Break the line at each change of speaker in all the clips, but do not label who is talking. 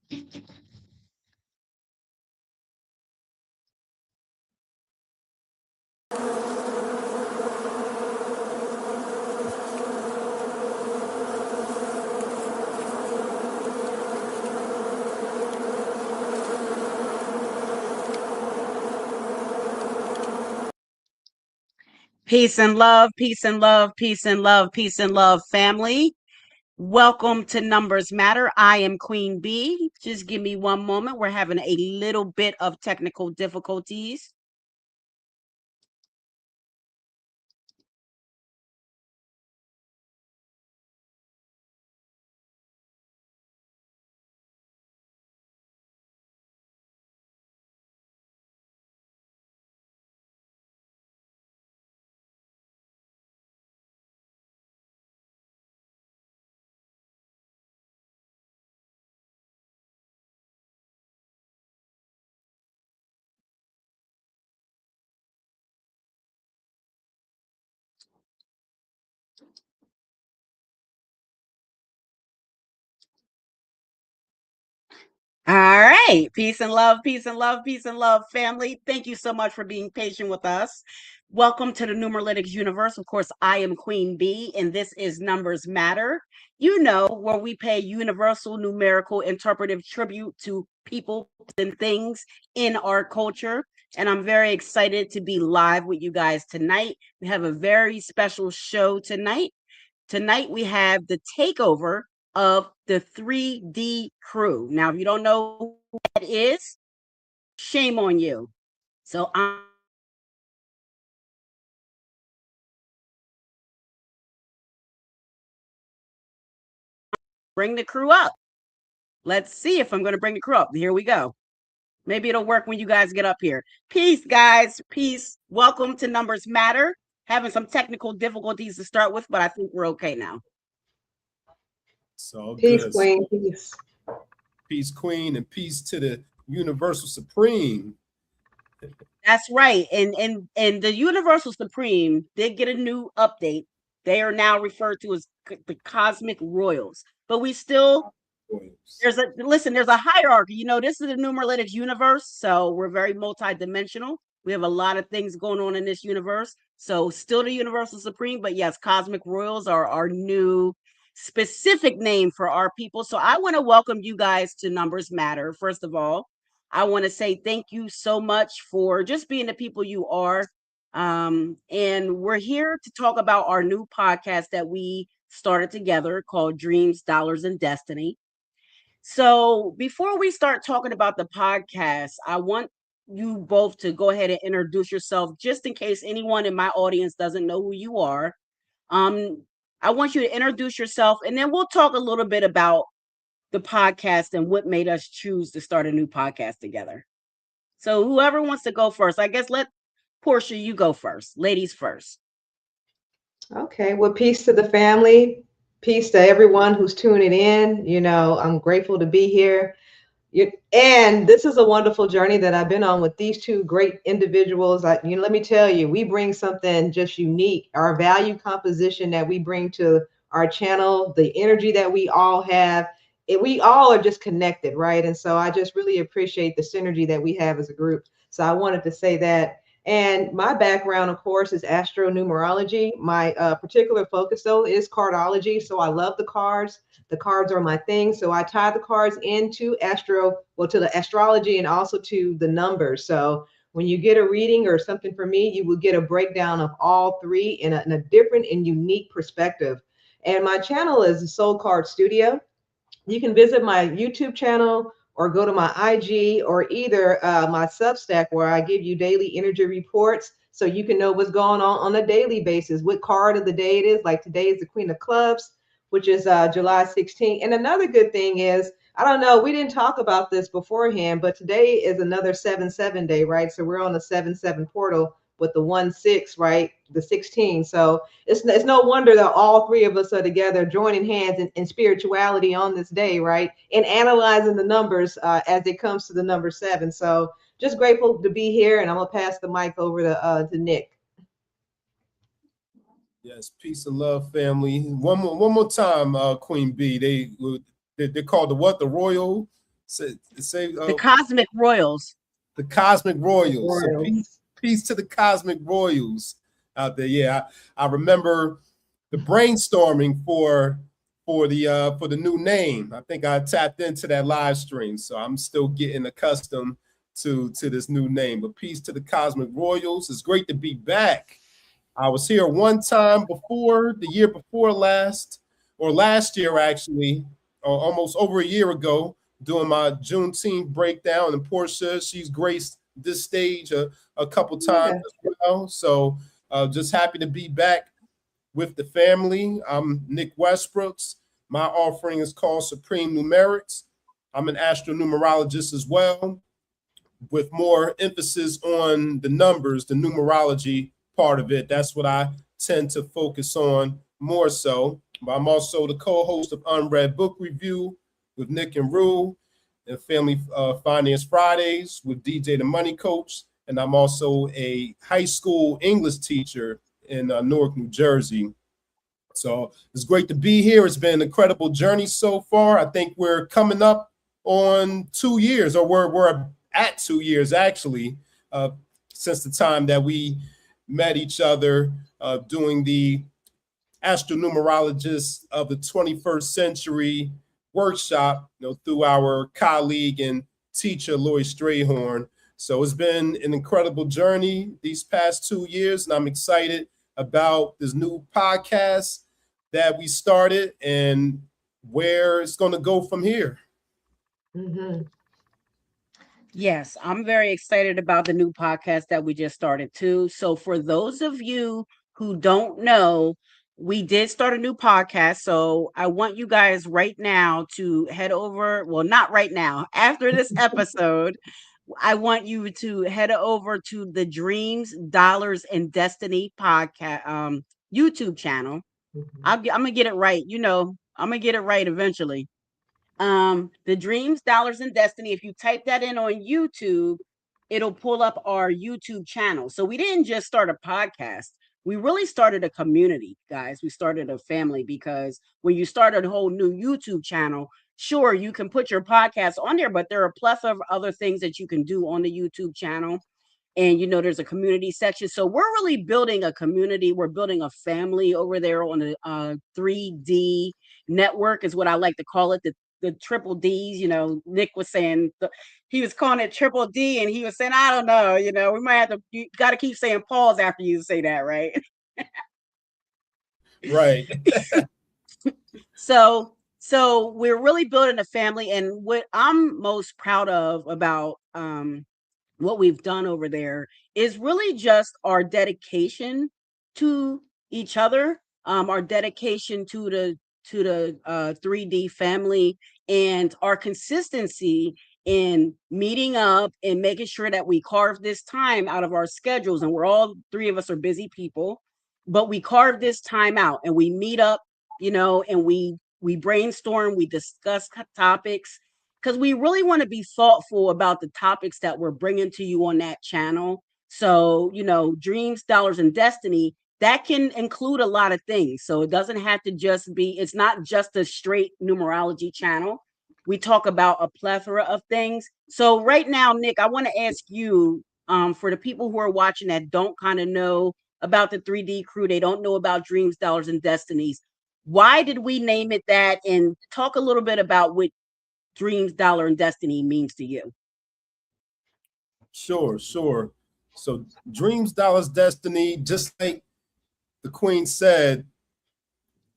Peace and love, peace and love, peace and love, peace and love, family. Welcome to Numbers Matter. I am Queen B. Just give me one moment. We're having a little bit of technical difficulties. All right. Peace and love, peace and love, peace and love, family. Thank you so much for being patient with us. Welcome to the Numerolitics universe. Of course, I am Queen B, and this is Numbers Matter. You know, where we pay universal numerical interpretive tribute to people and things in our culture. And I'm very excited to be live with you guys tonight. We have a very special show tonight. Tonight we have the takeover of the 3D crew. Now, if you don't know who that is, shame on you. So I'm bring the crew up. Let's see if I'm going to bring the crew up. Here we go. Maybe it'll work when you guys get up here. Peace, guys. Peace. Welcome to Numbers Matter. Having some technical difficulties to start with, but I think we're okay now.
So
Peace,
good.
Queen. Peace.
Peace, Queen, and peace to the Universal Supreme.
That's right. And the Universal Supreme did get a new update. They are now referred to as the Cosmic Royals. But we still there's a hierarchy. You know, this is a Numerolitics universe, so we're very multidimensional. We have a lot of things going on in this universe. So still the Universal Supreme, but yes, Cosmic Royals are our new specific name for our people. So I want to welcome you guys to Numbers Matter. First of all, I want to say thank you so much for just being the people you are. And we're here to talk about our new podcast that we started together called Dreams, Dollars, and Destiny. So before we start talking about the podcast, I want you both to go ahead and introduce yourself just in case anyone in my audience doesn't know who you are. Um, I want you to introduce yourself and then we'll talk a little bit about the podcast and what made us choose to start a new podcast together. So whoever wants to go first, I guess let Portia, you go first. Ladies first.
Okay. Well, peace to the family. Peace to everyone who's tuning in. You know, I'm grateful to be here. And this is a wonderful journey that I've been on with these two great individuals. Let me tell you, we bring something just unique. Our value composition that we bring to our channel, the energy that we all have, we all are just connected, right? And so I just really appreciate the synergy that we have as a group. So I wanted to say that. And my background, of course, is astronumerology. My particular focus, though, is cardology. So I love the cards. The cards are my thing. So I tie the cards into to the astrology and also to the numbers. So when you get a reading or something from me, you will get a breakdown of all three in a different and unique perspective. And my channel is the Soul Card Studio. You can visit my YouTube channel or go to my IG or either my Substack where I give you daily energy reports so you can know what's going on a daily basis, what card of the day it is. Like today is the Queen of Clubs, which is July 16th. And another good thing is, I don't know, we didn't talk about this beforehand, but today is another 7/7 day, right? So we're on the 7/7 portal with the 1/6, right? The 16. So it's no wonder that all three of us are together joining hands in spirituality on this day, right? And analyzing the numbers as it comes to the number 7. So just grateful to be here, and I'm gonna pass the mic over to Nick.
Yes, peace and love, family. One more time, Queen B. They're called the what? The Royal Say
The Cosmic Royals.
The Cosmic Royals. So
Royals.
peace to the Cosmic Royals out there. Yeah, I remember the brainstorming for the new name. I think I tapped into that live stream, so I'm still getting accustomed to this new name. But peace to the Cosmic Royals. It's great to be back. I was here one time before, the year before last, or last year actually, or almost over a year ago, doing my Juneteenth breakdown. And Portia, she's graced this stage a couple times as well. So just happy to be back with the family. I'm Nick Westbrooks. My offering is called Supreme Numerics. I'm an astronumerologist as well, with more emphasis on the numbers, the numerology part of it. That's what I tend to focus on more so. But I'm also the co-host of Unread Book Review with Nick and Rue, and Family Finance Fridays with DJ the Money Coach. And I'm also a high school English teacher in Newark, New Jersey. So it's great to be here. It's been an incredible journey so far. I think we're coming up on 2 years, or we're at 2 years actually, since the time that we met each other doing the Astronumerologist of the 21st Century workshop, through our colleague and teacher, Lloyd Strayhorn. So it's been an incredible journey these past 2 years, and I'm excited about this new podcast that we started and where it's going to go from here.
Mm-hmm.
Yes, I'm very excited about the new podcast that we just started too. So for those of you who don't know, we did start a new podcast. So I want you guys right now to head over. Well, not right now. After this episode, I want you to head over to the Dreams, Dollars, and Destiny podcast YouTube channel.
Mm-hmm.
I'm gonna get it right. I'm gonna get it right eventually. The Dreams, Dollars, and Destiny. If you type that in on YouTube, it'll pull up our YouTube channel. So we didn't just start a podcast. We really started a community, guys. We started a family, because when you start a whole new YouTube channel, sure, you can put your podcast on there, but there are a plethora of other things that you can do on the YouTube channel. And there's a community section. So we're really building a community. We're building a family over there on the 3D network, is what I like to call it. The triple D's. Nick was saying he was calling it triple D, and he was saying, I don't know, we might have to, you got to keep saying pause after you say that, right?
Right.
So we're really building a family, and what I'm most proud of about what we've done over there is really just our dedication to each other, our dedication to the 3D family, and our consistency in meeting up and making sure that we carve this time out of our schedules. And we're all three of us are busy people, but we carve this time out and we meet up, and we brainstorm, we discuss topics, because we really want to be thoughtful about the topics that we're bringing to you on that channel. So, Dreams, Dollars, and Destiny, that can include a lot of things. So it doesn't have to just be, it's not just a straight numerology channel. We talk about a plethora of things. So right now, Nick, I want to ask you, for the people who are watching that don't kind of know about the 3D crew, they don't know about Dreams, Dollars, and Destinies. Why did we name it that? And talk a little bit about what Dreams, Dollar, and Destiny means to you.
Sure. So Dreams, Dollars, Destiny, just like the Queen said,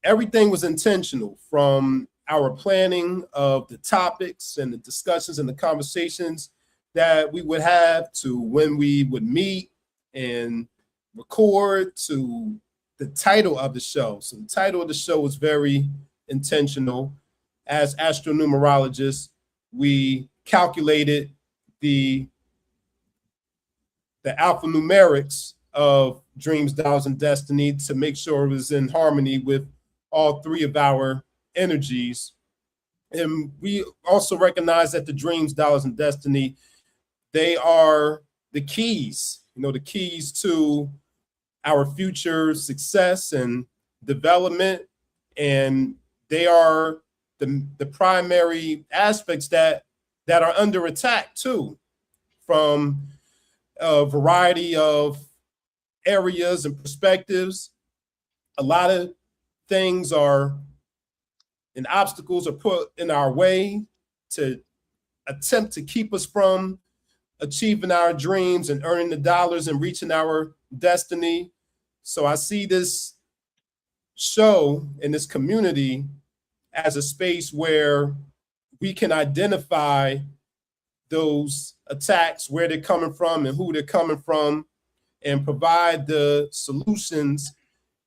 everything was intentional, from our planning of the topics and the discussions and the conversations that we would have, to when we would meet and record, to the title of the show. So the title of the show was very intentional. As astronumerologists, we calculated the alphanumerics of Dreams, Dollars, and Destiny to make sure it was in harmony with all three of our energies. And we also recognize that the Dreams, Dollars, and Destiny, they are the keys, the keys to our future success and development. And they are the primary aspects that that are under attack too, from a variety of areas and perspectives. A lot of things are and obstacles are put in our way to attempt to keep us from achieving our dreams and earning the dollars and reaching our destiny. So I see this show and this community as a space where we can identify those attacks, where they're coming from and who they're coming from, and provide the solutions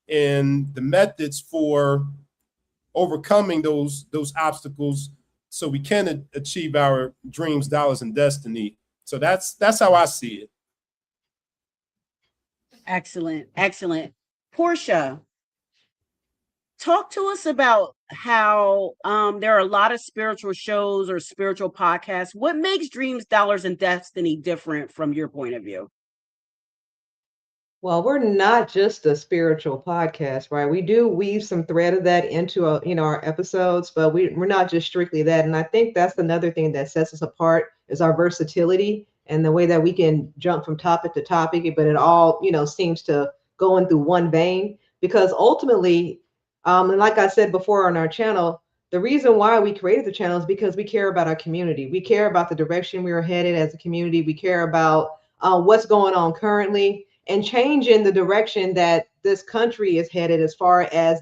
and the methods for overcoming those obstacles so we can achieve our dreams, dollars, and destiny. So that's how I see it.
Excellent. Excellent. Portia, talk to us about how there are a lot of spiritual shows or spiritual podcasts. What makes Dreams, Dollars, and Destiny different from your point of view?
Well, we're not just a spiritual podcast, right? We do weave some thread of that into our episodes, but we're not just strictly that. And I think that's another thing that sets us apart is our versatility and the way that we can jump from topic to topic, but it all, seems to go in through one vein. Because ultimately, and like I said before on our channel, the reason why we created the channel is because we care about our community. We care about the direction we are headed as a community. We care about what's going on currently and changing the direction that this country is headed as far as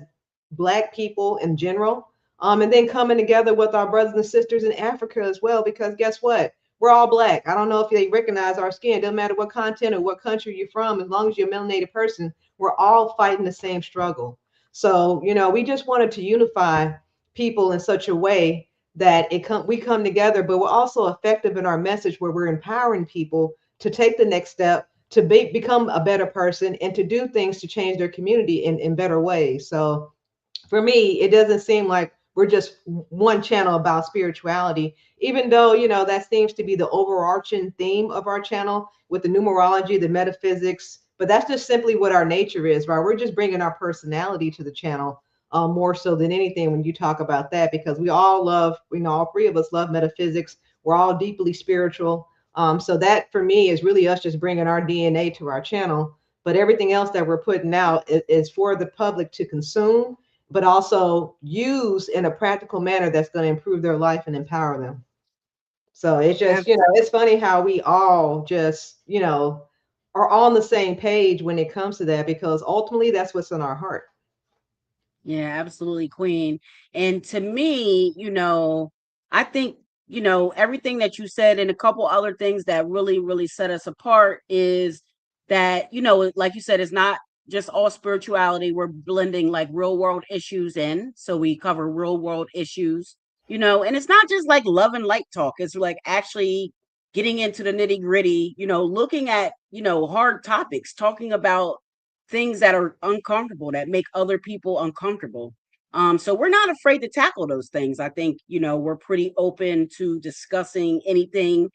Black people in general. And then coming together with our brothers and sisters in Africa as well, because guess what? We're all Black. I don't know if they recognize our skin. Doesn't matter what content or what country you're from, as long as you're a melanated person, we're all fighting the same struggle. So, we just wanted to unify people in such a way that we come together, but we're also effective in our message where we're empowering people to take the next step, to become a better person and to do things to change their community in better ways. So for me, it doesn't seem like we're just one channel about spirituality, even though, that seems to be the overarching theme of our channel with the numerology, the metaphysics, but that's just simply what our nature is, right? We're just bringing our personality to the channel more so than anything when you talk about that, because we all love, all three of us love metaphysics. We're all deeply spiritual. So that for me is really us just bringing our DNA to our channel, but everything else that we're putting out is for the public to consume, but also use in a practical manner that's going to improve their life and empower them. So it's just, it's funny how we all just, are on the same page when it comes to that, because ultimately that's what's in our heart.
Yeah, absolutely, Queen. And to me, I think, everything that you said and a couple other things that really, really set us apart is that, like you said, it's not just all spirituality. We're blending like real world issues in. So we cover real world issues, and it's not just like love and light talk. It's like actually getting into the nitty gritty, looking at, hard topics, talking about things that are uncomfortable, that make other people uncomfortable. So we're not afraid to tackle those things. I think, we're pretty open to discussing anything,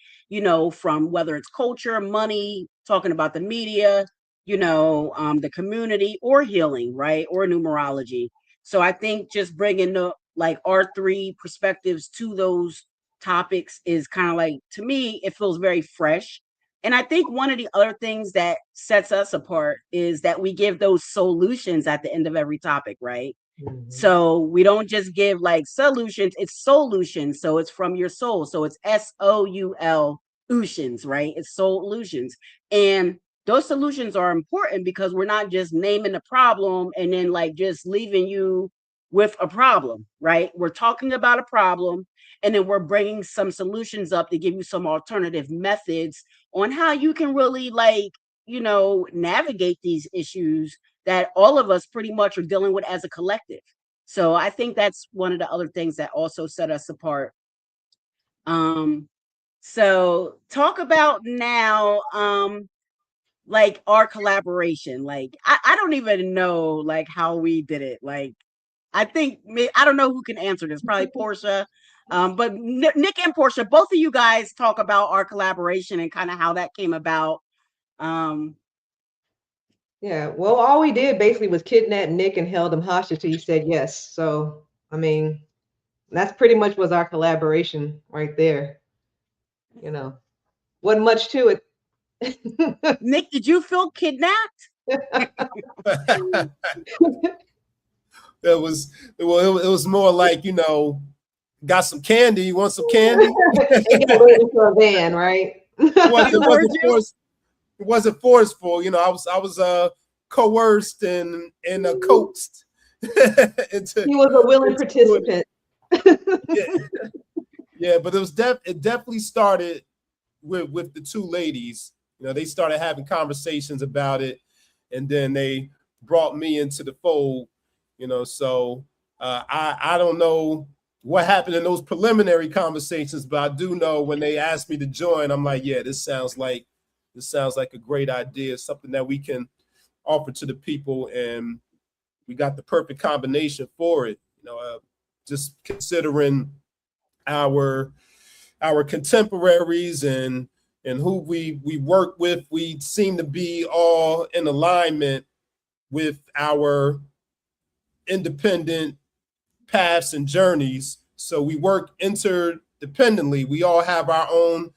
from whether it's culture, money, talking about the media, the community, or healing, right? Or numerology. So I think just bringing our three perspectives to those topics is kind of like, to me, it feels very fresh. And I think one of the other things that sets us apart is that we give those solutions at the end of every topic, right? Mm-hmm. So we don't just give like solutions, it's solutions. So it's from your soul. So it's SOUL right? It's solutions. And those solutions are important because we're not just naming the problem and then like just leaving you with a problem, right? We're talking about a problem and then we're bringing some solutions up to give you some alternative methods on how you can really navigate these issues that all of us pretty much are dealing with as a collective. So I think that's one of the other things that also set us apart. So talk about now, like our collaboration. Like I don't even know like how we did it. Like I think I don't know who can answer this. Probably Portia. But Nick and Portia, both of you guys talk about our collaboration and kind of how that came about.
Yeah, well, all we did basically was kidnap Nick and held him hostage till he said yes. So, I mean, that's pretty much was our collaboration right there. you know, wasn't much to it.
Nick, did you feel kidnapped?
It was more like, you know, got some candy. You want some candy?
It got ready for a van, right?
It wasn't forceful. You know, I was coerced and coaxed.
He was a willing participant.
Yeah, but it definitely started with the two ladies. You know, they started having conversations about it, and then they brought me into the fold. You know, so I don't know what happened in those preliminary conversations, but I do know when they asked me to join, I'm like, yeah, this sounds like a great idea, something that we can offer to the people, and we got the perfect combination for it. You know, just considering our contemporaries and who we work with, we seem to be all in alignment with our independent paths and journeys. So we work interdependently. We all have our own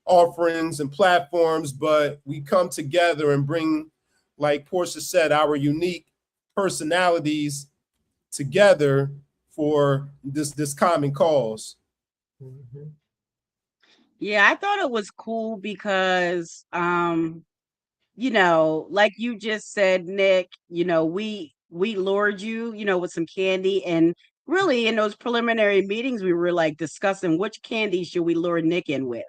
offerings and platforms, but we come together and bring, like Portia said, our unique personalities together for this common cause.
Mm-hmm.
Yeah, I thought it was cool because you know, like you just said, Nick, you know, we lured you, you know, with some candy, and really in those preliminary meetings we were like discussing which candy should we lure Nick in with.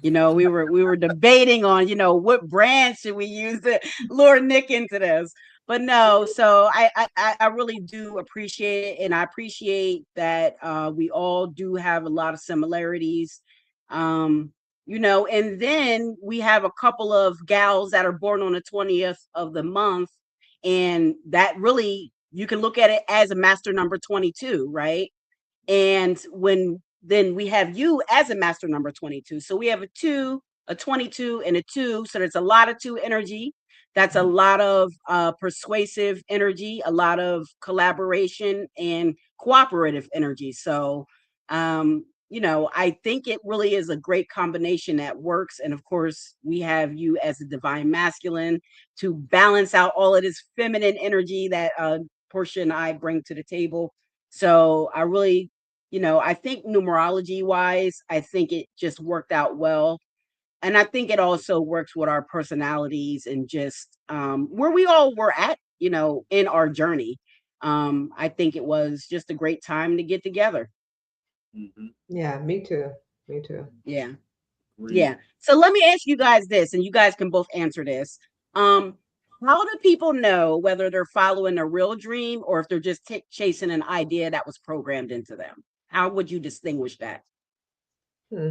You know, we were debating on, you know, what brand should we use to lure Nick into this. But no, so I really do appreciate it, and I appreciate that we all do have a lot of similarities. Um, you know, and then we have a couple of gals that are born on the 20th of the month, and that really, you can look at it as a master number 22, right? And when then we have you as a master number 22, so we have a 2, a 22, and a 2, so there's a lot of 2 energy. That's a lot of persuasive energy, a lot of collaboration and cooperative energy. So you know, I think it really is a great combination that works. And of course, we have you as a divine masculine to balance out all of this feminine energy that Portia and I bring to the table. So I really, you know, I think numerology wise, I think it just worked out well. And I think it also works with our personalities and just where we all were at, you know, in our journey. I think it was just a great time to get together.
Mm-hmm.
Yeah, me too. Me too.
Yeah. Yeah. So let me ask you guys this, and you guys can both answer this. Um, how do people know whether they're following a real dream or if they're just chasing an idea that was programmed into them? How would you distinguish that?
Hmm.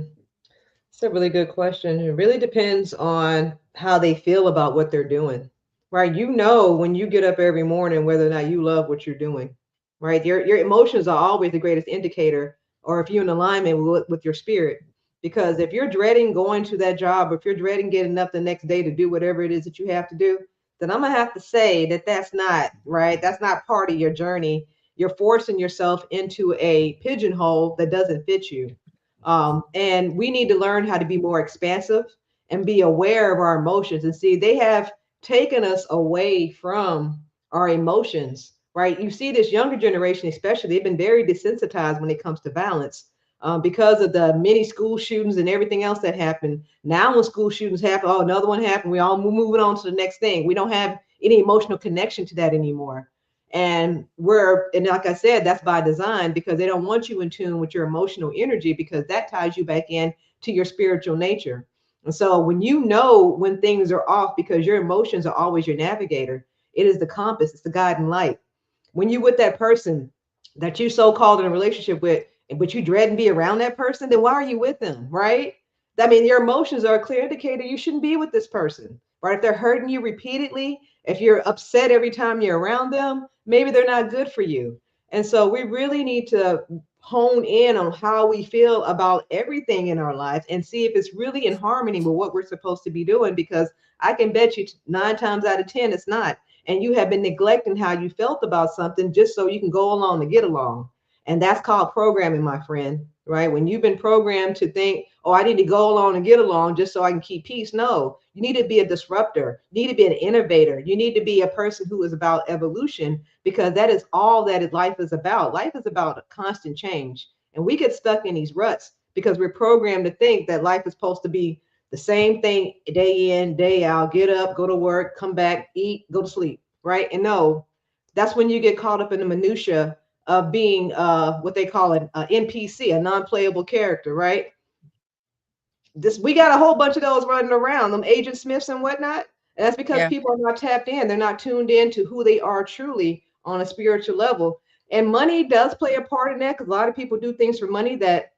It's a really good question. It really depends on how they feel about what they're doing, right? You know, when you get up every morning, whether or not you love what you're doing, right? Your emotions are always the greatest indicator, or if you're in alignment with your spirit. Because if you're dreading going to that job, or if you're dreading getting up the next day to do whatever it is that you have to do, then I'm gonna have to say that that's not right. That's not part of your journey. You're forcing yourself into a pigeonhole that doesn't fit you. And we need to learn how to be more expansive and be aware of our emotions. And see, they have taken us away from our emotions, right? You see, this younger generation, especially, they've been very desensitized when it comes to violence because of the many school shootings and everything else that happened. Now, when school shootings happen, oh, another one happened, we all moving on to the next thing. We don't have any emotional connection to that anymore. And like I said, that's by design because they don't want you in tune with your emotional energy because that ties you back in to your spiritual nature. And so when you know when things are off, because your emotions are always your navigator, it is the compass, it's the guiding light. When you with that person that you so called in a relationship with, but you dread and be around that person, then why are you with them, right? I mean, your emotions are a clear indicator you shouldn't be with this person, right? If they're hurting you repeatedly, if you're upset every time you're around them, maybe they're not good for you. And so we really need to hone in on how we feel about everything in our life and see if it's really in harmony with what we're supposed to be doing. Because I can bet you 9 times out of 10, it's not. And you have been neglecting how you felt about something just so you can go along and get along. And that's called programming, my friend. right? When you've been programmed to think, oh, I need to go along and get along just so I can keep peace. No, you need to be a disruptor. You need to be an innovator. You need to be a person who is about evolution, because that is all that life is about. Life is about constant change. And we get stuck in these ruts because we're programmed to think that life is supposed to be the same thing day in, day out, get up, go to work, come back, eat, go to sleep, right? And no, that's when you get caught up in the minutia of being what they call an NPC, a non-playable character, right? This, we got a whole bunch of those running around, them Agent Smiths and whatnot. And that's because
Yeah.
people are not tapped in. They're not tuned in to who they are truly on a spiritual level. And money does play a part in that, because a lot of people do things for money that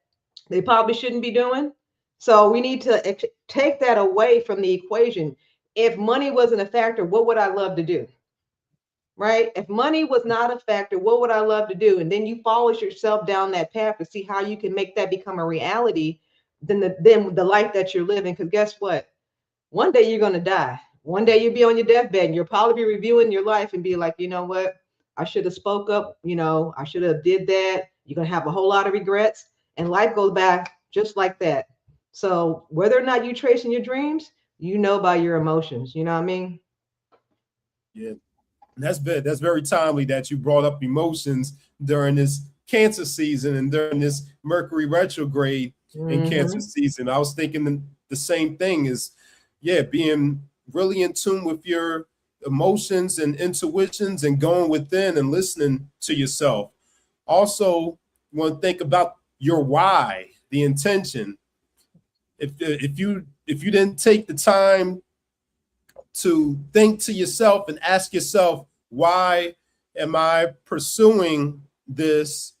they probably shouldn't be doing. So we need to take that away from the equation. If money wasn't a factor, what would I love to do? Right? If money was not a factor, what would I love to do? And then you follow yourself down that path to see how you can make that become a reality, then the life that you're living. Because guess what? One day you're gonna die. One day you'll be on your deathbed and you'll probably be reviewing your life and be like, you know what? I should have spoke up, I should have did that. You're gonna have a whole lot of regrets, and life goes back just like that. So whether or not you're tracing your dreams, by your emotions. You know what I mean?
Yeah. That's very timely that you brought up emotions during this Cancer season and during this Mercury retrograde in Cancer season. I was thinking the same thing is, yeah, being really in tune with your emotions and intuitions and going within and listening to yourself. Also, you want to think about your why, the intention. If you didn't take the time to think to yourself and ask yourself, why am I pursuing this?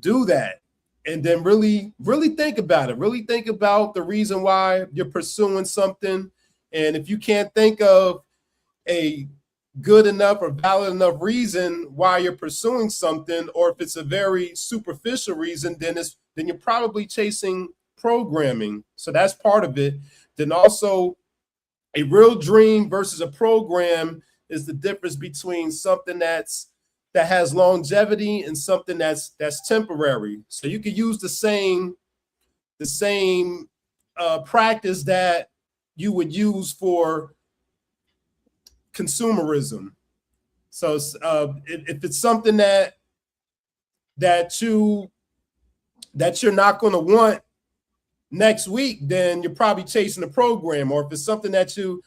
Do that. And then really think about it. Really think about the reason why you're pursuing something. And if you can't think of a good enough or valid enough reason why you're pursuing something, or if it's a very superficial reason, then you're probably chasing programming. So that's part of it. Then also, a real dream versus a program is the difference between something that has longevity and something that's temporary. So you could use the same practice that you would use for consumerism. So if it's something that you're not going to want next week, then you're probably chasing a program. Or if it's something that you're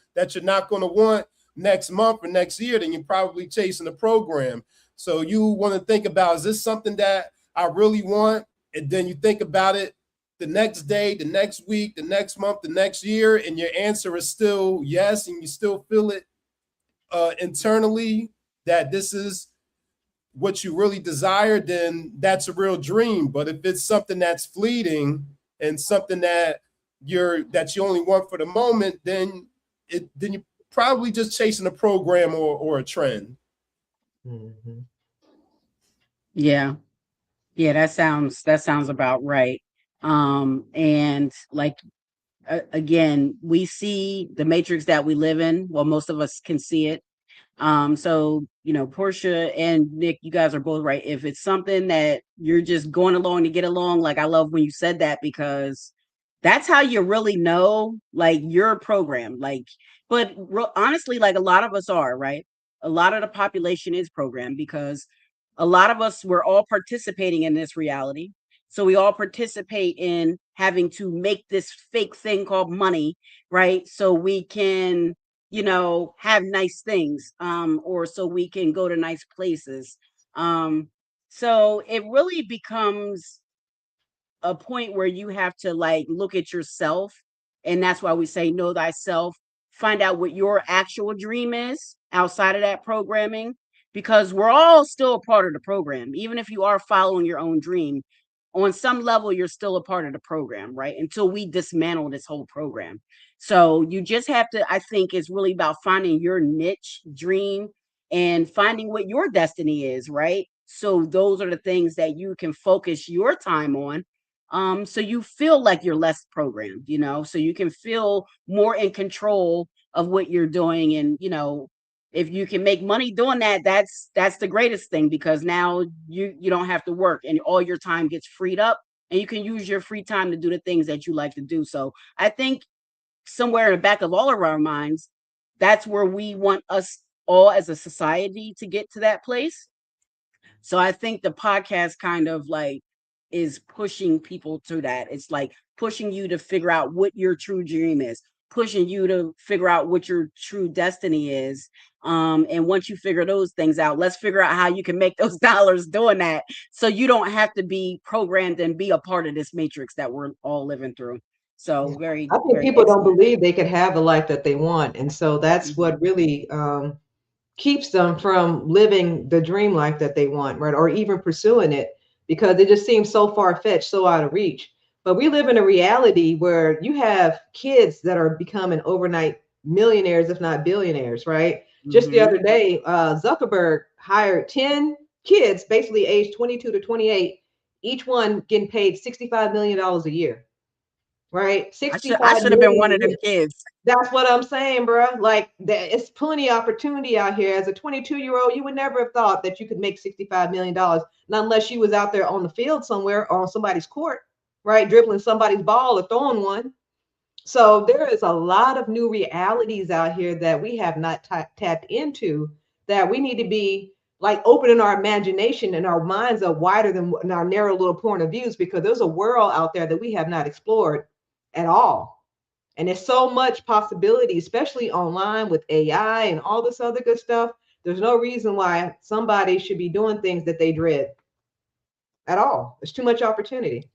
not going to want next month or next year, then you're probably chasing a program. So you want to think about, is this something that I really want? And then you think about it the next day, the next week, the next month, the next year, and your answer is still yes, and you still feel it internally that this is what you really desire, then that's a real dream. But if it's something that's fleeting and something that you only want for the moment, then you're probably just chasing a program or a trend.
Mm-hmm.
Yeah. That sounds about right. And like again, we see the matrix that we live in. Well, most of us can see it. So Portia and Nick, you guys are both right. If it's something that you're just going along to get along, like I love when you said that, because that's how you really know, like, you're programmed. Like, but honestly, like, a lot of us are, right? A lot of the population is programmed, because a lot of us, we're all participating in this reality. So we all participate in having to make this fake thing called money, right? So we can have nice things, or so we can go to nice places. So it really becomes a point where you have to, like, look at yourself. And that's why we say know thyself. Find out what your actual dream is outside of that programming, because we're all still a part of the program. Even if you are following your own dream, on some level you're still a part of the program, right? Until we dismantle this whole program. So you just have to, I think it's really about finding your niche dream and finding what your destiny is, right? So those are the things that you can focus your time on. So you feel like you're less programmed, so you can feel more in control of what you're doing. And if you can make money doing that, that's the greatest thing, because now you don't have to work and all your time gets freed up and you can use your free time to do the things that you like to do. So I think somewhere in the back of all of our minds, that's where we want us all as a society to get to that place. So I think the podcast kind of like is pushing people to that. It's like pushing you to figure out what your true dream is, pushing you to figure out what your true destiny is. And once you figure those things out, let's figure out how you can make those dollars doing that. So you don't have to be programmed and be a part of this matrix that we're all living through. So very,
I think
very
people don't
excellent.
believe they could have the life that they want. And so that's
Mhm.
what really keeps them from living the dream life that they want, right? Or even pursuing it because it just seems so far-fetched, so out of reach. But we live in a reality where you have kids that are becoming overnight millionaires, if not billionaires, right? Just the
Mhm.
other day, Zuckerberg hired 10 kids, basically aged 22 to 28, each one getting paid $65 million a year, right?
I
65
should have been
million
one
a
of them
year.
kids.
That's what I'm saying, bro. Like, it's plenty of opportunity out here. As a 22-year-old, you would never have thought that you could make $65 million, not unless you was out there on the field somewhere or on somebody's court, right? Dribbling somebody's ball or throwing one. So there is a lot of new realities out here that we have not tapped into, that we need to be like opening our imagination and our minds are wider than our narrow little point of views, because there's a world out there that we have not explored at all. And there's so much possibility, especially online with AI and all this other good stuff. There's no reason why somebody should be doing things that they dread at all. There's too much opportunity.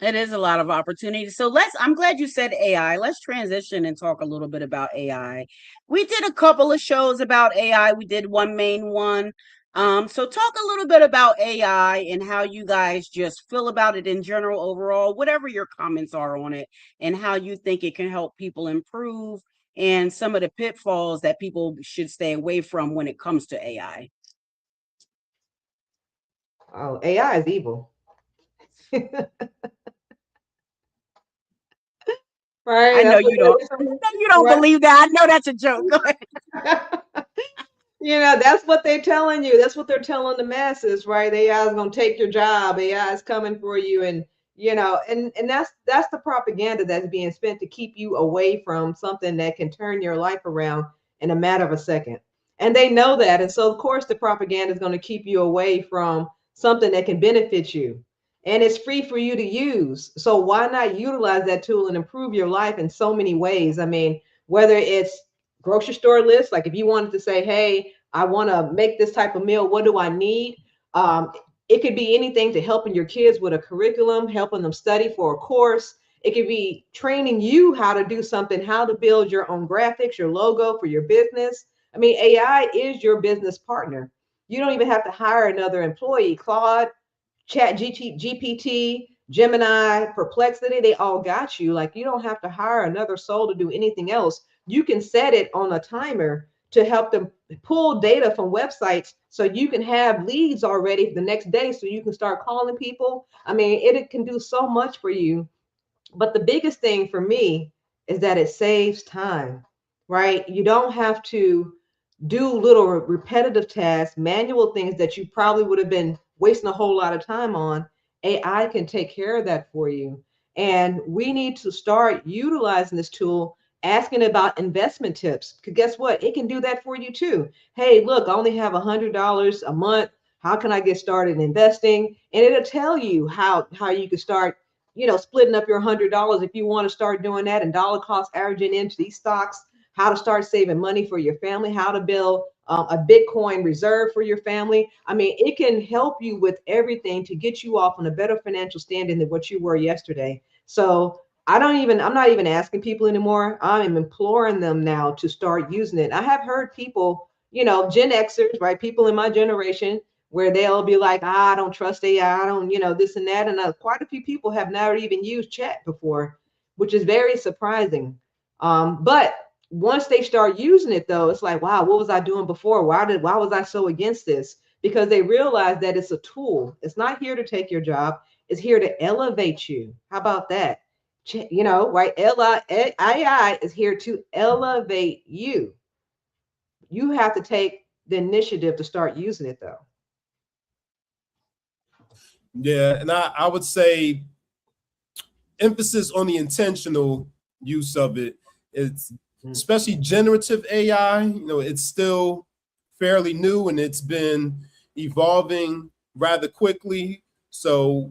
It is a lot of opportunity. So I'm glad you said AI. Let's transition and talk a little bit about AI. We did a couple of shows about AI. We did one main one. So talk a little bit about AI and how you guys just feel about it in general, overall, whatever your comments are on it, and how you think it can help people improve, and some of the pitfalls that people should stay away from when it comes to AI.
Oh, AI is evil. Right?
I know
That's what
you don't. I
they're
know you don't
right.
believe that. I know that's a joke. Go ahead.
You know, that's what they're telling you. That's what they're telling the masses, right? AI is going to take your job. AI is coming for you, and and that's the propaganda that's being spent to keep you away from something that can turn your life around in a matter of a second. And they know that, and so of course the propaganda is going to keep you away from something that can benefit you, and it's free for you to use. So why not utilize that tool and improve your life in so many ways? I mean, whether it's grocery store list, like if you wanted to say, hey, I want to make this type of meal, what do I need? It could be anything to helping your kids with a curriculum, helping them study for a course. It could be training you how to do something, how to build your own graphics, your logo for your business. I mean, AI is your business partner. You don't even have to hire another employee. Claude, Chat GPT, Gemini, Perplexity, they all got you. Like, you don't have to hire another soul to do anything else. You can set it on a timer to help them pull data from websites so you can have leads already the next day so you can start calling people. I mean, it can do so much for you. But the biggest thing for me is that it saves time, right? You don't have to do little repetitive tasks, manual things that you probably would have been wasting a whole lot of time on. AI can take care of that for you. And we need to start utilizing this tool, asking about investment tips. Because guess what? It can do that for you too. Hey, look, I only have $100 a month. How can I get started investing? And it'll tell you how you can start, splitting up your $100 if you want to start doing that, and dollar cost averaging into these stocks, how to start saving money for your family, how to build a Bitcoin reserve for your family. I mean, it can help you with everything to get you off on a better financial standing than what you were yesterday. So I'm not even asking people anymore. I'm imploring them now to start using it. I have heard people, Gen Xers, right? People in my generation where they'll be like, I don't trust AI, I don't, this and that. And quite a few people have never even used chat before, which is very surprising. But once they start using it though, it's like, wow, what was I doing before? Why was I so against this? Because they realize that it's a tool. It's not here to take your job. It's here to elevate you. How about that? Right? AI is here to elevate you. You have to take the initiative to start using it though.
Yeah, and I would say emphasis on the intentional use of it. It's especially generative AI, it's still fairly new and it's been evolving rather quickly. So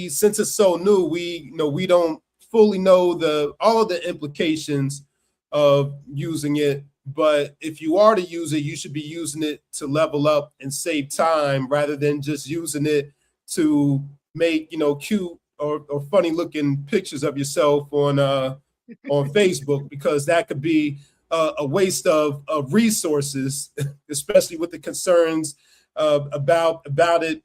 since it's so new, we don't fully know all of the implications of using it. But if you are to use it, you should be using it to level up and save time rather than just using it to make cute or funny looking pictures of yourself on Facebook, because that could be a waste of resources, especially with the concerns about it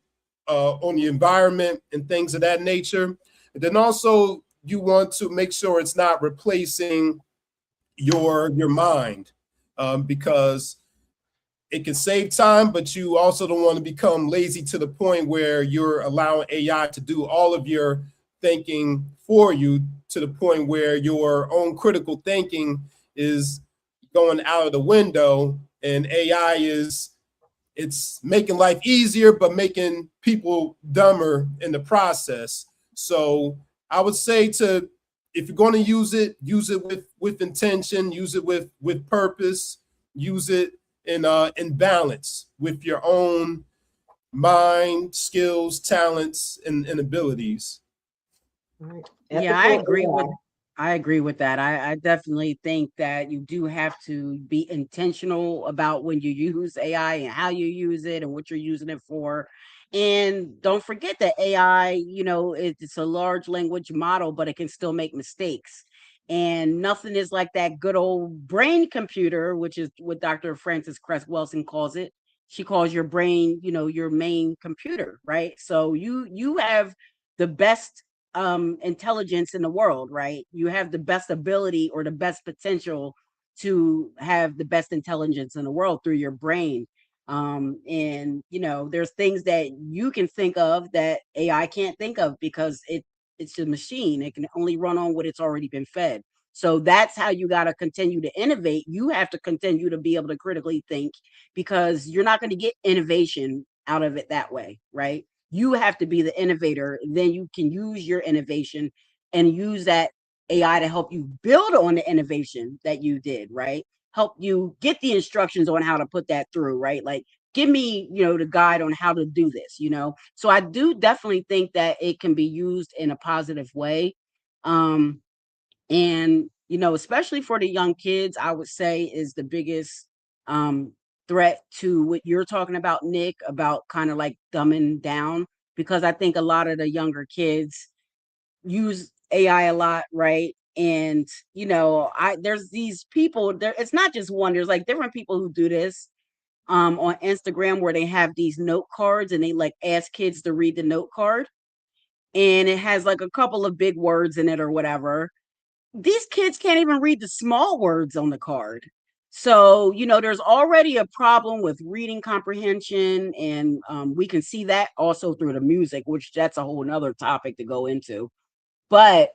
on the environment and things of that nature. And then also you want to make sure it's not replacing your mind, because it can save time, but you also don't want to become lazy to the point where you're allowing AI to do all of your thinking for you, to the point where your own critical thinking is going out of the window, and AI it's making life easier, but making people dumber in the process. So I would say if you're going to use it with intention, use it with purpose, use it in balance with your own mind, skills, talents, and abilities.
Right.
Yeah, I agree with that. I definitely think that you do have to be intentional about when you use AI and how you use it and what you're using it for. And don't forget that AI, it's a large language model, but it can still make mistakes. And nothing is like that good old brain computer, which is what Dr. Frances Cress Welsing calls it. She calls your brain, your main computer, right? So you have the best intelligence in the world, right? You have the best ability or the best potential to have the best intelligence in the world through your brain. And there's things that you can think of that AI can't think of because it's a machine. It can only run on what it's already been fed. So that's how you got to continue to innovate. You have to continue to be able to critically think, because you're not going to get innovation out of it that way, right? You have to be the innovator. Then you can use your innovation and use that AI to help you build on the innovation that you did, right? Help you get the instructions on how to put that through, right? Like, give me, the guide on how to do this. So I do definitely think that it can be used in a positive way. And especially for the young kids, I would say is the biggest um threat to what you're talking about, Nick, about kind of like dumbing down, because I think a lot of the younger kids use AI a lot, right? And I there's these people there, it's not just one, there's like different people who do this on Instagram, where they have these note cards and they like ask kids to read the note card, and it has like a couple of big words in it or whatever. These kids can't even read the small words on the card. So, there's already a problem with reading comprehension. And we can see that also through the music, which that's a whole nother topic to go into. But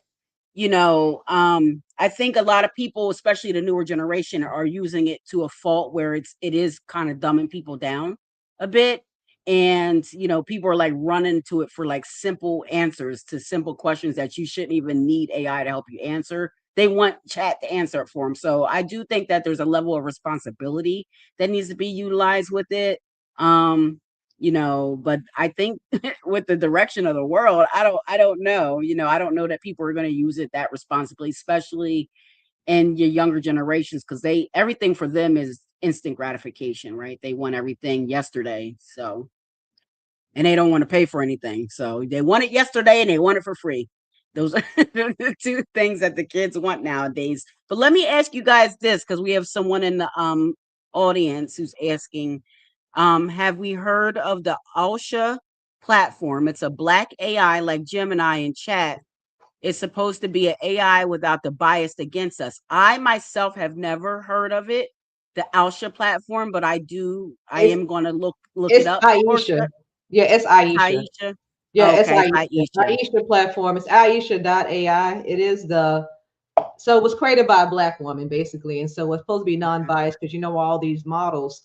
I think a lot of people, especially the newer generation, are using it to a fault where it is kind of dumbing people down a bit. And people are like running to it for like simple answers to simple questions that you shouldn't even need AI to help you answer. They want chat to answer it for them. So I do think that there's a level of responsibility that needs to be utilized with it. But I think with the direction of the world, I don't know. I don't know that people are going to use it that responsibly, especially in your younger generations, because everything for them is instant gratification, right? They want everything yesterday. So, and they don't want to pay for anything. So they want it yesterday and they want it for free. Those are the two things that the kids want nowadays. But let me ask you guys this, because we have someone in the audience who's asking, have we heard of the Alsha platform? It's a black AI like Gemini in chat. It's supposed to be an AI without the bias against us. I myself have never heard of it, the Alsha platform, but I am going to look it
It's
up.
Aisha. Yeah, it's Aisha.
Aisha.
Yeah, it's
Okay,
Aisha.
Aisha.
Aisha platform. It's Aisha.ai. It is so it was created by a black woman basically, and so it's supposed to be non-biased, because all these models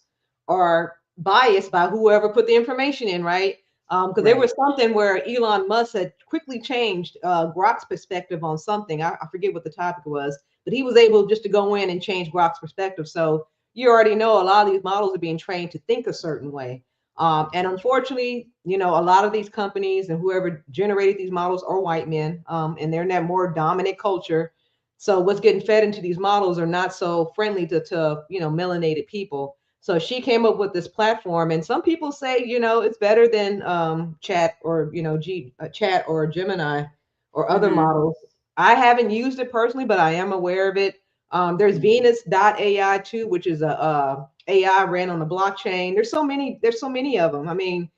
are biased by whoever put the information in, right? Because there was something where Elon Musk had quickly changed Grok's perspective on something. I forget what the topic was, but he was able just to go in and change Grok's perspective. So you already know a lot of these models are being trained to think a certain way. And unfortunately, you know, a lot of these companies and whoever generated these models are white men, and they're in that more dominant culture. So what's getting fed into these models are not so friendly to you know, melanated people. So she came up with this platform, and some people say, you know, it's better than Chat or, you know, Chat or Gemini or other models. I haven't used it personally, but I am aware of it. There's Venus.ai too, which is a AI ran on the blockchain. There's so many of them. I mean,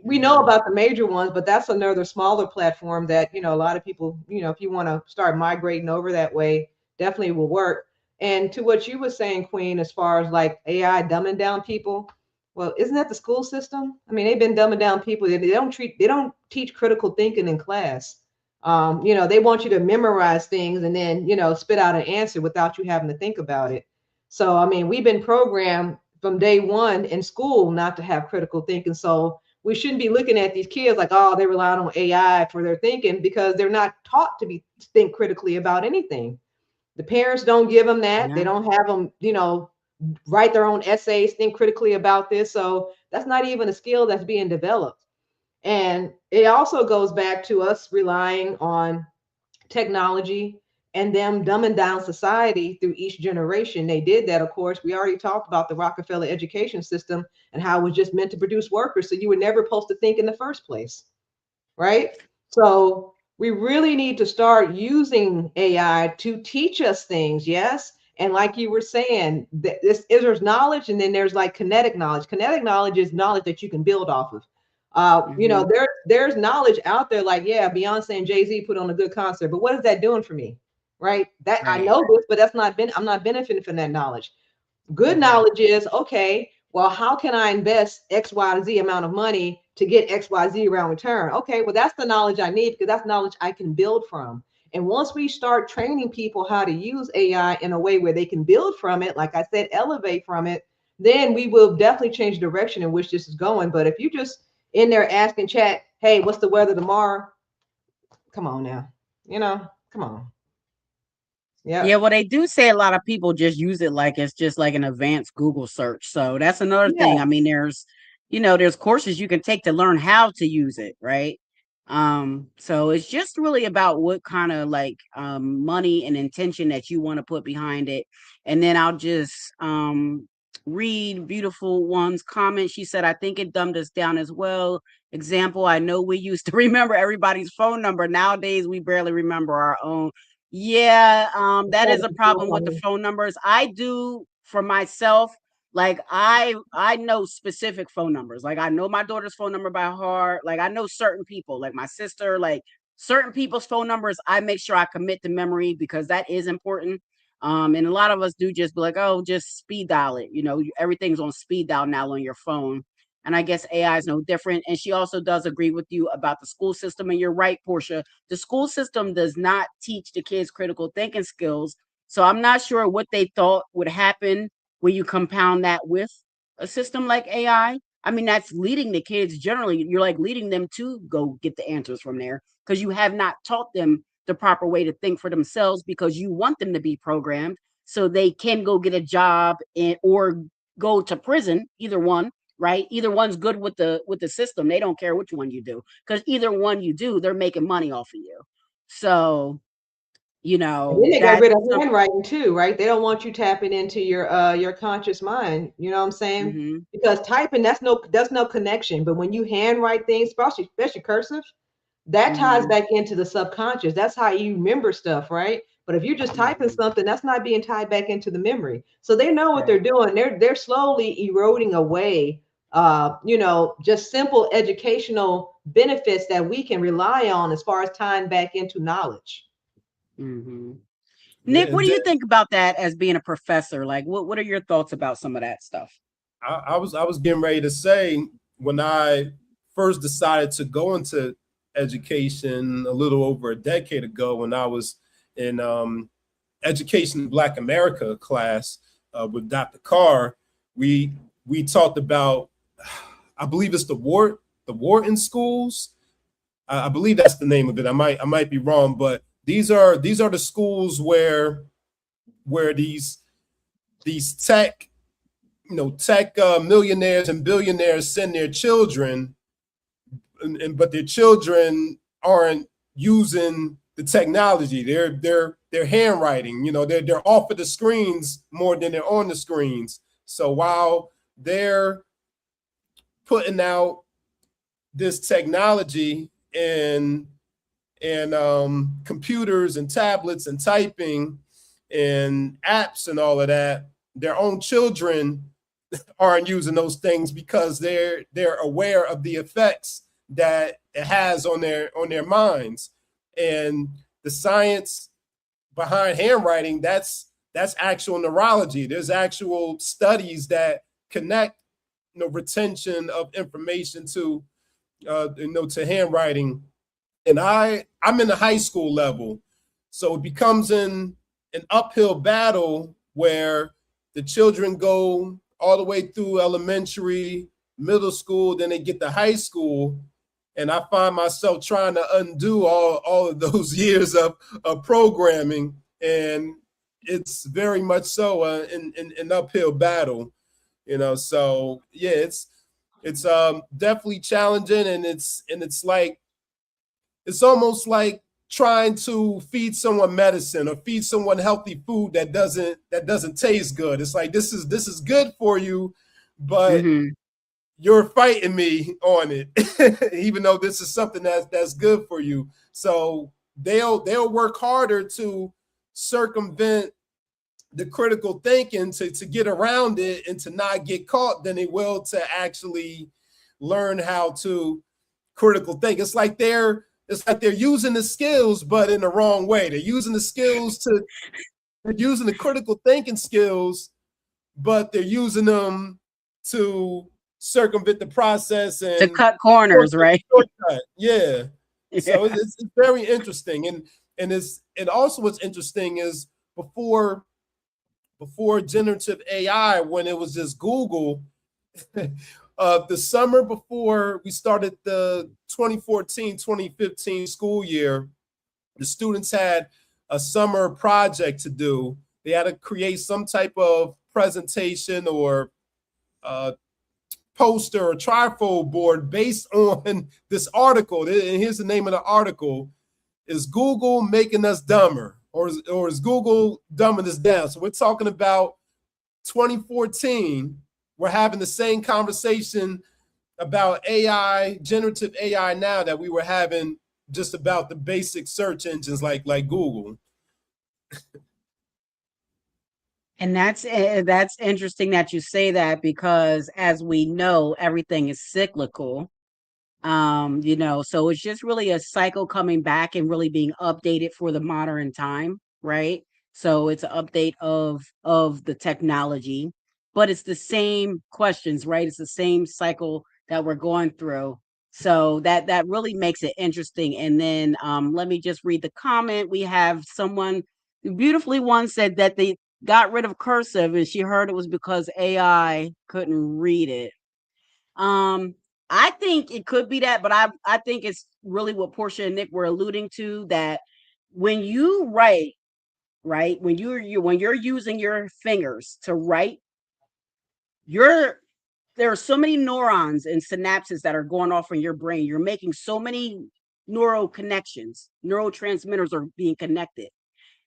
we know about the major ones, but that's another smaller platform that, you know, a lot of people, you know, if you want to start migrating over that way, definitely will work. And to what you were saying, Queen, as far as like AI dumbing down people, well, isn't that the school system? I mean, they've been dumbing down people. They don't teach critical thinking in class. You know, they want you to memorize things and then, you know, spit out an answer without you having to think about it. So, I mean, we've been programmed from day one in school not to have critical thinking. So we shouldn't be looking at these kids like, oh, they rely on AI for their thinking, because they're not taught to think critically about anything. The parents don't give them that. They don't have them, you know, write their own essays, think critically about this. So that's not even a skill that's being developed. And it also goes back to us relying on technology and them dumbing down society through each generation. They did that, of course. We already talked about the Rockefeller education system and how it was just meant to produce workers. So you were never supposed to think in the first place, right? So we really need to start using AI to teach us things, yes? And like you were saying, there's knowledge, and then there's like kinetic knowledge. Kinetic knowledge is knowledge that you can build off of. You know, there's knowledge out there, like, yeah, Beyonce and Jay-Z put on a good concert, but what is that doing for me? Right? That I know this, but I'm not benefiting from that knowledge. Good knowledge is, okay, well, how can I invest X, Y, Z amount of money to get X, Y, Z around return? Okay, well, that's the knowledge I need, because that's knowledge I can build from. And once we start training people how to use AI in a way where they can build from it, like I said, elevate from it, then we will definitely change the direction in which this is going. But if you just in there asking Chat, hey, what's the weather tomorrow? Come on now, you know, come on.
Yeah, well, they do say a lot of people just use it like it's just like an advanced Google search. So that's another thing. I mean, there's, you know, there's courses you can take to learn how to use it, right? So it's just really about what kind of like money and intention that you want to put behind it. And then I'll just read Beautiful One's comment. She said, I think it dumbed us down as well. Example, I know we used to remember everybody's phone number. Nowadays, we barely remember our own. Yeah, that is a problem with the phone numbers. I do for myself. Like I know specific phone numbers. Like I know my daughter's phone number by heart. Like I know certain people, like my sister, like certain people's phone numbers. I make sure I commit to memory because that is important. And a lot of us do just be like, oh, just speed dial it. You know, everything's on speed dial now on your phone. And I guess AI is no different. And she also does agree with you about the school system. And you're right, Portia. The school system does not teach the kids critical thinking skills. So I'm not sure what they thought would happen when you compound that with a system like AI. I mean, that's leading the kids generally. You're like leading them to go get the answers from there because you have not taught them the proper way to think for themselves because you want them to be programmed so they can go get a job or go to prison, either one, right? Either one's good with the system. They don't care which one you do because either one you do, they're making money off of you. So, you know,
and then they got rid of handwriting too, right? They don't want you tapping into your conscious mind. You know what I'm saying? Because typing, that's no connection. But when you handwrite things, especially cursive, that ties back into the subconscious. That's how you remember stuff, right? But if you're just typing something, that's not being tied back into the memory. So they know what they're doing. They're slowly eroding away you know, just simple educational benefits that we can rely on as far as tying back into knowledge.
Nick, what do you think about that as being a professor? Like, what are your thoughts about some of that stuff?
I was getting ready to say, when I first decided to go into education a little over a decade ago, when I was in Education in Black America class with Dr. Carr, we talked about, I believe it's the the Wharton schools. I believe that's the name of it. I might be wrong, but these are the schools where these tech millionaires and billionaires send their children, but their children aren't using the technology. They're handwriting. They're off of the screens more than they're on the screens. So while they're putting out this technology and computers and tablets and typing and apps and all of that, their own children aren't using those things because they're aware of the effects that it has on their minds. And the science behind handwriting, that's actual neurology. There's actual studies that connect retention of information to to handwriting. And I'm in the high school level, so it becomes an uphill battle where the children go all the way through elementary, middle school, then they get to high school, and I find myself trying to undo all of those years of programming, and it's very much so an uphill battle, So yeah, it's definitely challenging, and it's like it's almost like trying to feed someone medicine or feed someone healthy food that doesn't taste good. It's like this is good for you, but you're fighting me on it, even though this is something that's good for you. So they'll work harder to circumvent the critical thinking to get around it and to not get caught than they will to actually learn how to critical think. It's like they're using the skills, but in the wrong way. They're using the critical thinking skills, but they're using them to circumvent the process and
to cut corners, right?
Shortcut. Yeah. So it's very interesting. And also what's interesting is before generative AI, when it was just Google, the summer before we started the 2014-2015 school year, the students had a summer project to do. They had to create some type of presentation or poster or trifold board based on this article. And here's the name of the article: Is Google making us dumber, or is Google dumbing us down? So we're talking about 2014. We're having the same conversation about AI, generative AI now that we were having just about the basic search engines like Google.
And that's interesting that you say that, because as we know, everything is cyclical. So it's just really a cycle coming back and really being updated for the modern time, right? So it's an update of the technology, but it's the same questions, right? It's the same cycle that we're going through. So that really makes it interesting. And then let me just read the comment. We have someone beautifully one said that they got rid of cursive and she heard it was because AI couldn't read it. I think it could be that, but I think it's really what Portia and Nick were alluding to, that when you write, right, when you're using your fingers to write, there are so many neurons and synapses that are going off in your brain. You're making so many neural connections, neurotransmitters are being connected,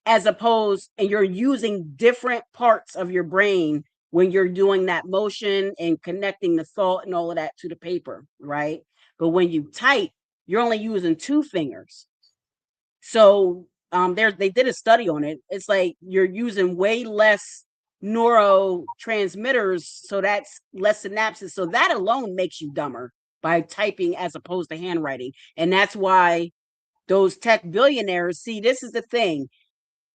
as opposed, and you're using different parts of your brain when you're doing that motion and connecting the thought and all of that to the paper, right? But when you type, you're only using two fingers. So they did a study on it. It's like you're using way less neurotransmitters, so that's less synapses. So that alone makes you dumber by typing as opposed to handwriting. And that's why those tech billionaires, see, this is the thing.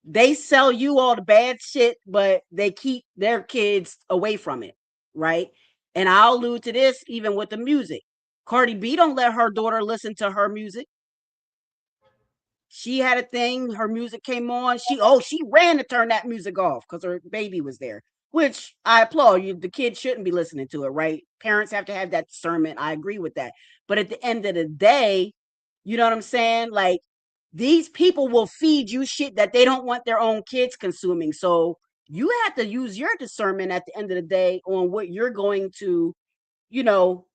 They sell you all the bad shit, but they keep their kids away from it, right? And I'll allude to this even with the music. Cardi B don't let her daughter listen to her music. She had a thing, her music came on. She ran to turn that music off because her baby was there. which I applaud you. The kid shouldn't be listening to it, right? Parents have to have that discernment. I agree with that. But at the end of the day, you know what I'm saying? Like, these people will feed you shit that they don't want their own kids consuming. So you have to use your discernment at the end of the day on what you're going to,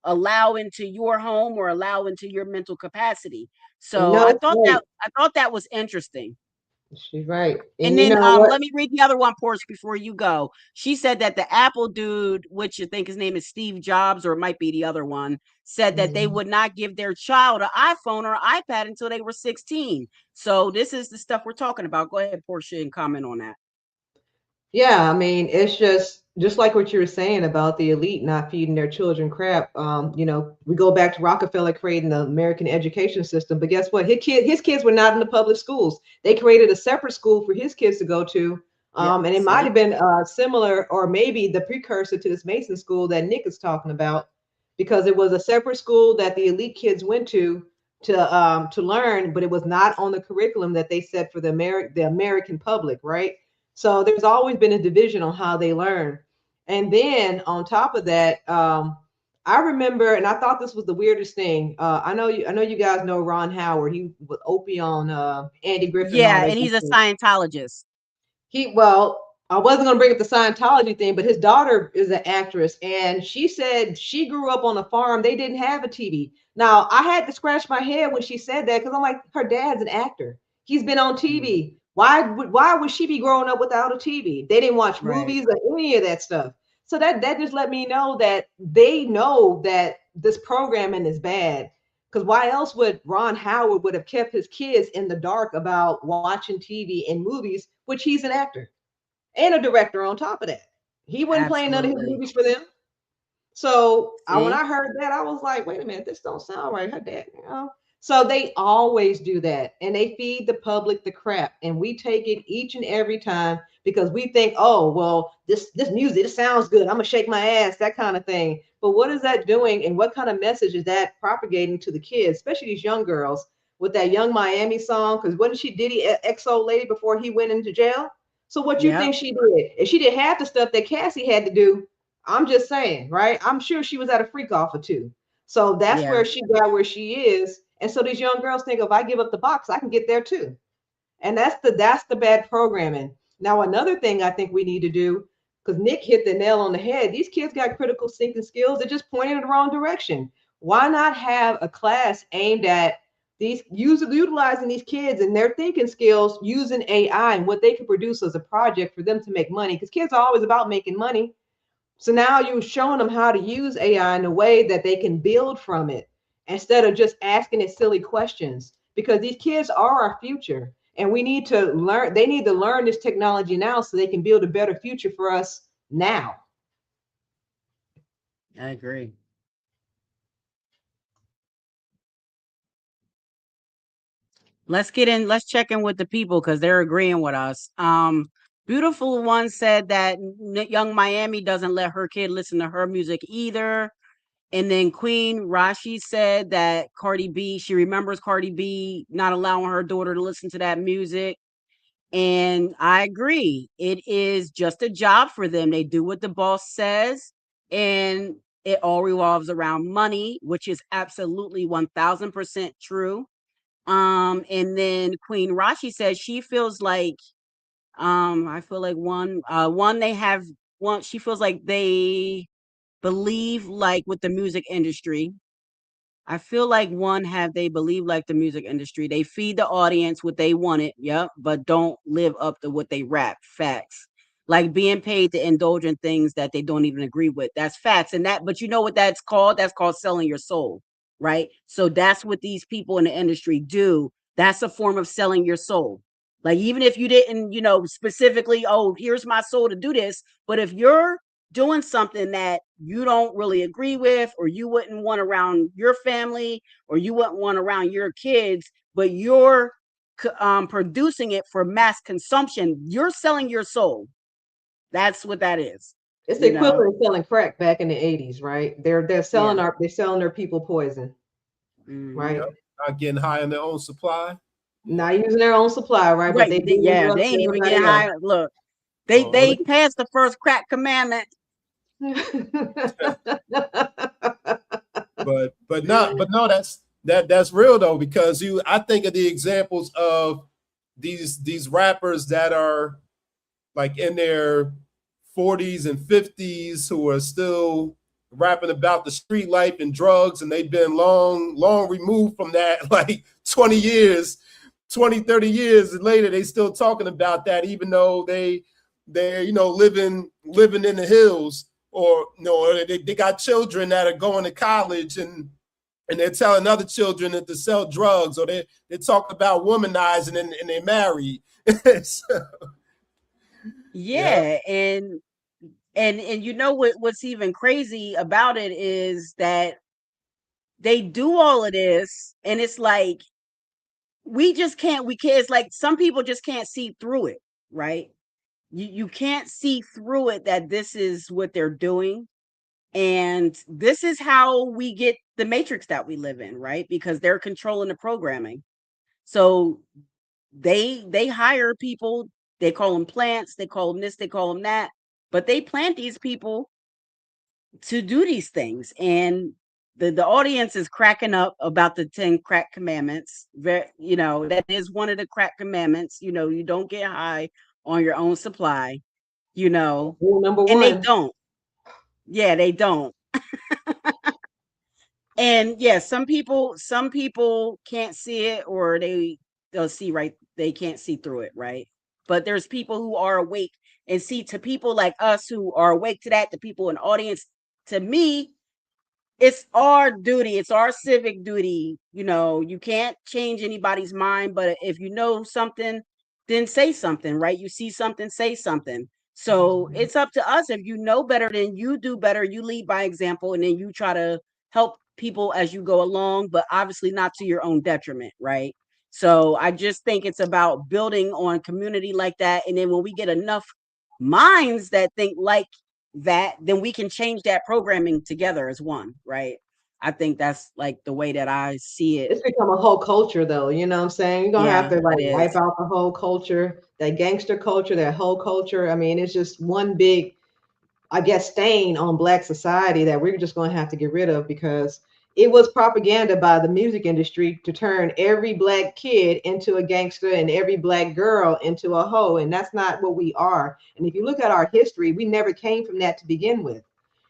allow into your home or allow into your mental capacity. So
No,
I
it's
thought
great.
that was interesting.
She's right.
And
And you
then
know what?
let me read the other one, Portia, before you go. She said that the Apple dude, which I think his name is Steve Jobs, or it might be the other one, said that they would not give their child an iPhone or iPad until they were 16. So this is the stuff we're talking about. Go ahead, Portia, and comment on that.
Yeah, I mean, it's just like what you were saying about the elite not feeding their children crap. We go back to Rockefeller creating the American education system, but guess what? His kids were not in the public schools. They created a separate school for his kids to go to.
Yep,
And it might have been similar, or maybe the precursor to this Mason school that Nick is talking about, because it was a separate school that the elite kids went to learn, but it was not on the curriculum that they set for the American public, right? So there's always been a division on how they learn. And then on top of that, I remember, and I thought this was the weirdest thing. I know you guys know Ron Howard. He was Opie on Andy Griffin and all
yeah,
that
and
good
he's a
stuff.
Scientologist.
Well, I wasn't going to bring up the Scientology thing, but his daughter is an actress, and she said she grew up on a farm. They didn't have a TV. Now, I had to scratch my head when she said that, because I'm like, her dad's an actor. He's been on TV. Why would she be growing up without a TV? They didn't watch
Right.
movies or any of that stuff. So that just let me know that they know that this programming is bad. Because why else would Ron Howard would have kept his kids in the dark about watching TV and movies, which he's an actor and a director on top of that. He wasn't playing none of his
Absolutely.
movies for them. So when
See?
I heard that, I was like, wait a minute, this don't sound right. Her dad. So they always do that, and they feed the public the crap, and we take it each and every time because we think, oh, well, this music, it sounds good. I'm gonna shake my ass, that kind of thing. But what is that doing, and what kind of message is that propagating to the kids, especially these young girls, with that Young Miami song? Because wasn't she Diddy XO lady before he went into jail? So what you
Yep.
think she did? If she did half the stuff that Cassie had to do, I'm just saying, right? I'm sure she was at a freak off or two. So that's
Yeah.
where she got where she is. And so these young girls think if I give up the box, I can get there too. And that's the bad programming. Now, another thing I think we need to do, because Nick hit the nail on the head, these kids got critical thinking skills. They're just pointing in the wrong direction. Why not have a class aimed at utilizing these kids and their thinking skills using AI and what they can produce as a project for them to make money? Because kids are always about making money. So now you're showing them how to use AI in a way that they can build from it instead of just asking it silly questions, because these kids are our future and we need to learn. They need to learn this technology now so they can build a better future for us now.
I agree. Let's check in with the people because they're agreeing with us. Beautiful one said that Young Miami doesn't let her kid listen to her music either. And then Queen Rashi said that Cardi B, she remembers Cardi B not allowing her daughter to listen to that music. And I agree. It is just a job for them. They do what the boss says, and it all revolves around money, which is absolutely 1000% true. And then Queen Rashi says she feels like I feel like one they have one she feels like they believe like with the music industry. I feel like one have they believe like the music industry. They feed the audience what they wanted, yep, but don't live up to what they rap. Facts. Like being paid to indulge in things that they don't even agree with. That's facts. And that, but you know what that's called? That's called selling your soul, right? So that's what these people in the industry do. That's a form of selling your soul. Like even if you didn't, specifically, oh, here's my soul to do this, but if you're doing something that you don't really agree with, or you wouldn't want around your family, or you wouldn't want around your kids, but you're producing it for mass consumption, you're selling your soul. That's what that is,
It's the
you know?
equivalent of selling crack back in the 80s, right?
Yeah.
They're selling their people poison,
Hmm.
right?
Yep. Not getting high on their own supply. Yeah.
Not using their own supply, right? But
Right.
they do
Yeah. They
drugs to
ain't even
everybody
getting
else.
high. Look. They passed the first crack commandment.
but no, that's real though, because I think of the examples of these rappers that are like in their 40s and 50s who are still rapping about the street life and drugs, and they've been long removed from that, like 20 years, 20, 30 years later, they still talking about that, even though they're living in the hills, or they got children that are going to college, and they're telling other children that to sell drugs, or they talk about womanizing, and they're married. So,
yeah. And what's even crazy about it is that they do all of this, and it's like we can't, it's like some people just can't see through it, right? You can't see through it that this is what they're doing, and this is how we get the matrix that we live in, right? Because they're controlling the programming. So they hire people, they call them plants, they call them this, they call them that, but they plant these people to do these things, and the audience is cracking up about the 10 crack commandments. That is one of the crack commandments. You don't get high on your own supply.
Rule number
and they
one.
don't. Yeah, they don't. And yeah, some people can't see it, or they'll see right. They can't see through it, right? But there's people who are awake and see. To people like us who are awake to that, to people in the audience, to me, it's our duty. It's our civic duty. You can't change anybody's mind, but if you know something, then say something, right? You see something, say something. So it's up to us. If you know better, then you do better. You lead by example, and then you try to help people as you go along, but obviously not to your own detriment, right? So I just think it's about building on community like that. And then when we get enough minds that think like that, then we can change that programming together as one, right? I think that's like the way that I see it.
It's become a whole culture, though. You know what I'm saying? You're gonna have
Yeah,
to like
it
wipe
is.
out the whole culture, that gangster culture, that whole culture. I mean, it's just one big, I guess, stain on Black society that we're just going to have to get rid of, because it was propaganda by the music industry to turn every Black kid into a gangster and every Black girl into a hoe. And that's not what we are. And if you look at our history, we never came from that to begin with.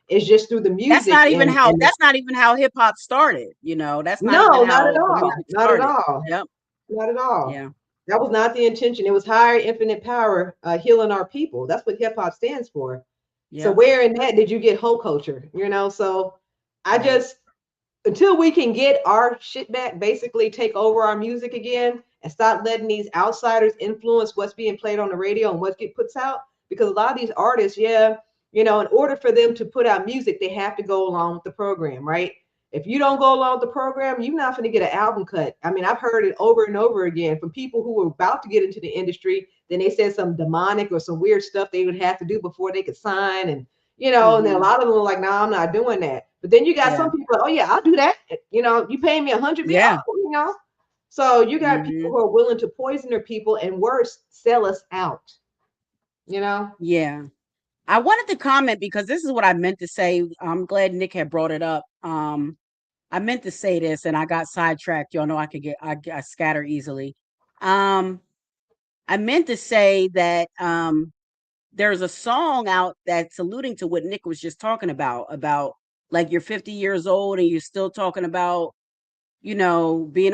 It's just through the
That's
music
not even how
and
that's not even how hip hop started. That's not even
no, not at
how the
all.
music
Not at
started.
all.
Yep.
Not at all.
Yeah.
That was not the intention. It was higher infinite power, healing our people. That's what hip hop stands for. So
Yep.
where in that did you get whole culture? So I
Right.
just, until we can get our shit back, basically take over our music again and stop letting these outsiders influence what's being played on the radio and what get puts out. Because a lot of these artists, yeah, in order for them to put out music, they have to go along with the program, right? If you don't go along with the program, you're not going to get an album cut. I mean, I've heard it over and over again from people who were about to get into the industry. Then they said some demonic or some weird stuff they would have to do before they could sign. And and then a lot of them are like, "No, I'm not doing that." But then you got
Yeah.
some people, "Oh yeah, I'll do that." You pay me 100 billion,
Yeah.
So you got people
Mm-hmm.
who are willing to poison their people and worse, sell us out.
Yeah. I wanted to comment because this is what I meant to say. I'm glad Nick had brought it up. I meant to say this and I got sidetracked. Y'all know I scatter easily. I meant to say that there's a song out that's alluding to what Nick was just talking about like you're 50 years old and you're still talking about, being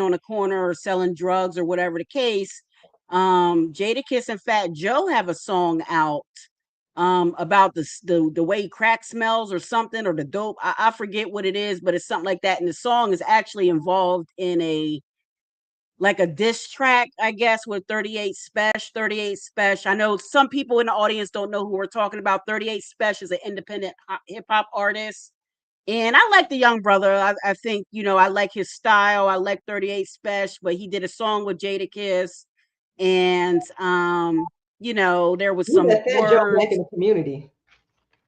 on a corner or selling drugs or whatever the case. Jadakiss and Fat Joe have a song out about the way crack smells or something, or the dope. I forget what it is, but it's something like that. And the song is actually involved in a diss track, I guess, with 38 Special. I know some people in the audience don't know who we're talking about. 38 Special is an independent hip hop artist. And I like the young brother. I think, I like his style. I like 38 Special, but he did a song with Jadakiss. And, there was
We
some
let that jump back
words.
in the community.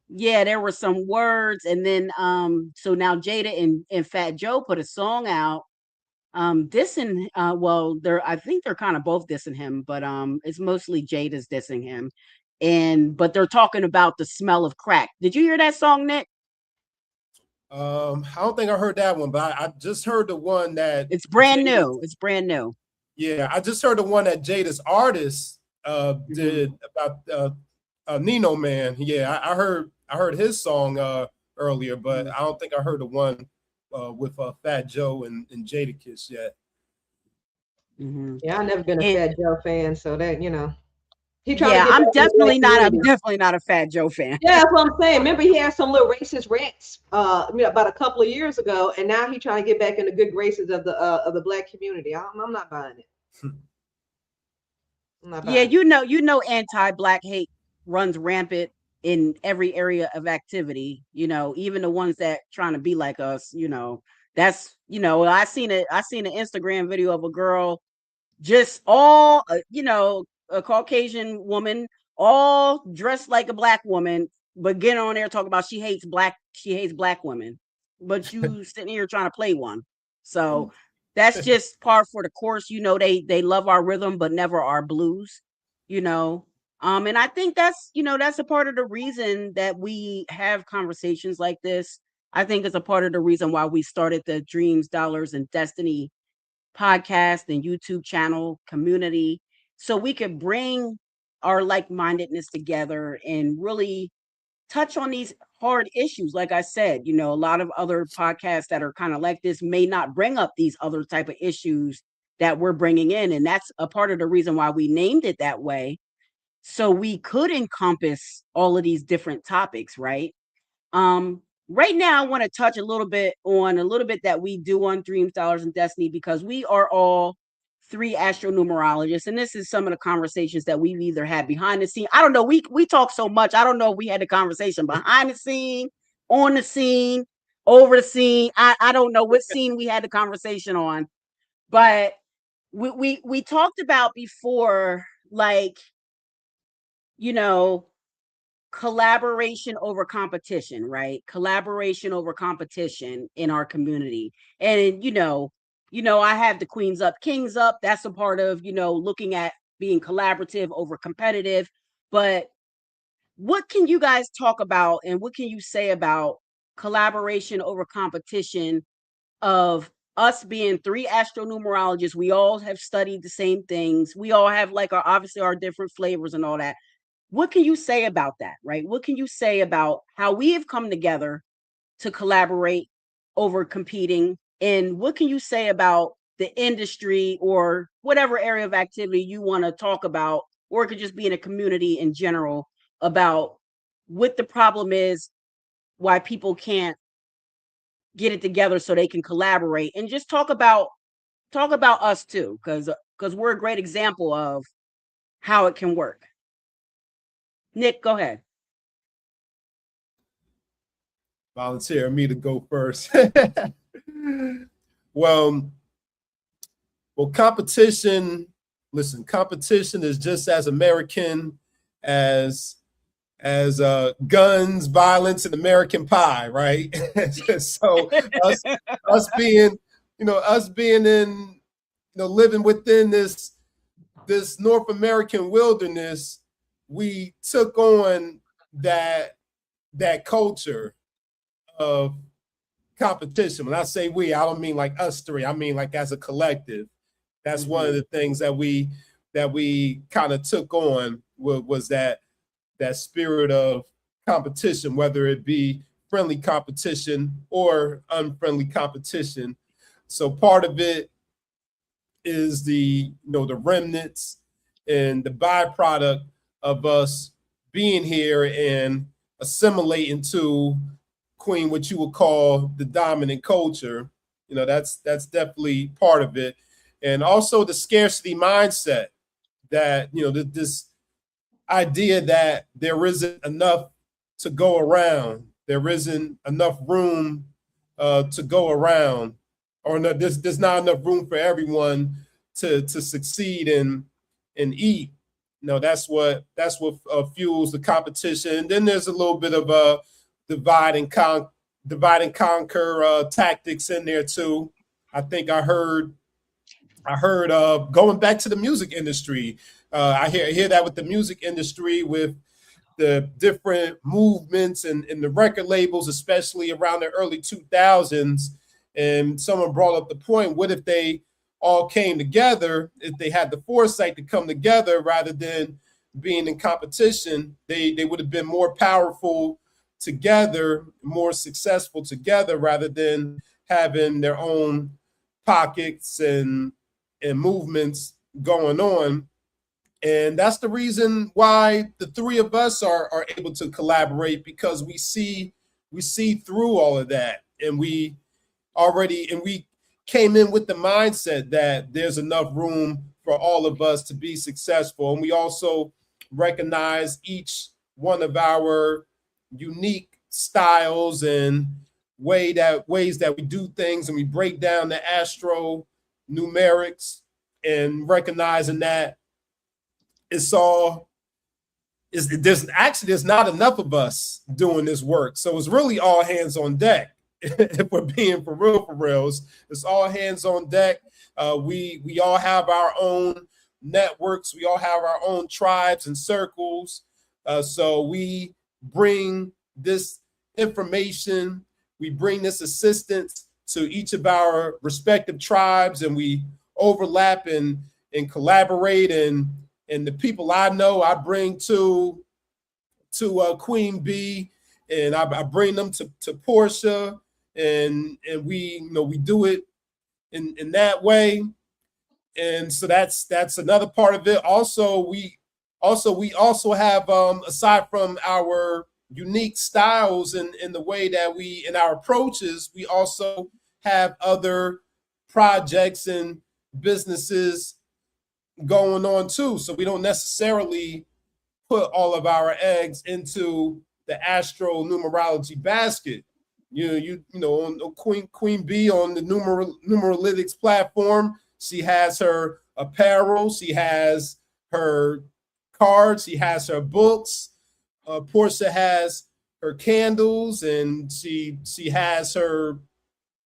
Yeah, there were some words. And then, so now Jada and Fat Joe put a song out dissing, I think they're kind of both dissing him, but it's mostly Jada's dissing him. but they're talking about the smell of crack. Did you hear that song, Nick?
I don't think I heard that one, but I just heard the one that
it's brand new. It's brand new.
Yeah, I just heard the one that Jada's artist did about Nino Man. Yeah, I heard his song earlier, but I don't think I heard the one with Fat Joe and Jadakiss yet.
Yeah, I've never been a Fat Joe fan, so that, you know.
I'm definitely not a Fat Joe fan.
Yeah, that's what I'm saying. Remember, he had some little racist rants, about a couple of years ago, and now he's trying to get back in the good graces of the Black community. I'm not buying it.
Yeah, you know, anti-Black hate runs rampant in every area of activity. You know, even the ones that trying to be like us. You know, that's I seen an Instagram video of a girl, just all a Caucasian woman, all dressed like a Black woman, but getting on there talking about she hates Black women, but you sitting here trying to play one. So that's just par for the course. You know, they love our rhythm, but never our blues. You know, and I think that's a part of the reason that we have conversations like this. I think it's a part of the reason why we started the Dreams, Dollars, and Destiny podcast and YouTube channel community, so we could bring our like-mindedness together and really touch on these hard issues. Like I said, a lot of other podcasts that are kind of like this may not bring up these other type of issues that we're bringing in, and that's a part of the reason why we named it that way, so we could encompass all of these different topics, right? Right now, I want to touch a little bit that we do on Dreams, Dollars, and Destiny, because we are all 3 astronumerologists, and this is some of the conversations that we've either had behind the scene. I don't know. We talk so much. I don't know if we had the conversation behind the scene, on the scene, over the scene. I don't know what scene we had the conversation on, but we talked about before, like, collaboration over competition, right? Collaboration over competition in our community. And I have the Queens Up, Kings Up. That's a part of, looking at being collaborative over competitive. But what can you guys talk about, and what can you say about collaboration over competition of us being 3 astronumerologists? We all have studied the same things. We all have, like, obviously our different flavors and all that. What can you say about that, right? What can you say about how we have come together to collaborate over competing? And what can you say about the industry or whatever area of activity you want to talk about, or it could just be in a community in general, about what the problem is, why people can't get it together so they can collaborate, and just talk about us too, because we're a great example of how it can work. Nick, go ahead.
Volunteer me to go first. Well, competition. Listen, competition is just as American as guns, violence, and American Pie, right? So us being in, living within this North American wilderness, we took on that culture of competition. When I say we, I don't mean like us 3. I mean like as a collective. That's one of the things that we kind of took on, was that spirit of competition, whether it be friendly competition or unfriendly competition. So part of it is the remnants and the byproduct of us being here and assimilating to Queen, what you would call the dominant culture. That's definitely part of it. And also the scarcity mindset, that, this idea that there isn't enough to go around, there isn't enough room to go around, or no, there's not enough room for everyone to succeed and eat. That's what fuels the competition. And then there's a little bit of a divide and conquer tactics in there too. I think I heard going back to the music industry. I hear that with the music industry, with the different movements and the record labels, especially around the early 2000s. And someone brought up the point, what if they all came together, if they had the foresight to come together rather than being in competition, they would have been more powerful together, more successful together, rather than having their own pockets and movements going on. And that's the reason why the three of us are able to collaborate, because we see through all of that, and we came in with the mindset that there's enough room for all of us to be successful. And we also recognize each one of our unique styles and ways that we do things, and we break down the astro numerics, and recognizing that there's not enough of us doing this work. So it's really all hands on deck. If we're being for reals, it's all hands on deck. We all have our own networks. We all have our own tribes and circles. So we bring this information, we bring this assistance to each of our respective tribes, and we overlap and collaborate. And the people I know, I bring to Queen B, and I bring them to Portia, and we do it in that way. And so that's another part of it. Also, we have aside from our unique styles and in the way that we in our approaches, we also have other projects and businesses going on too. So we don't necessarily put all of our eggs into the astro numerology basket. You know, on Queen B on the numeralytics platform, she has her apparel, she has her cards, she has her books. Portia has her candles, and she has her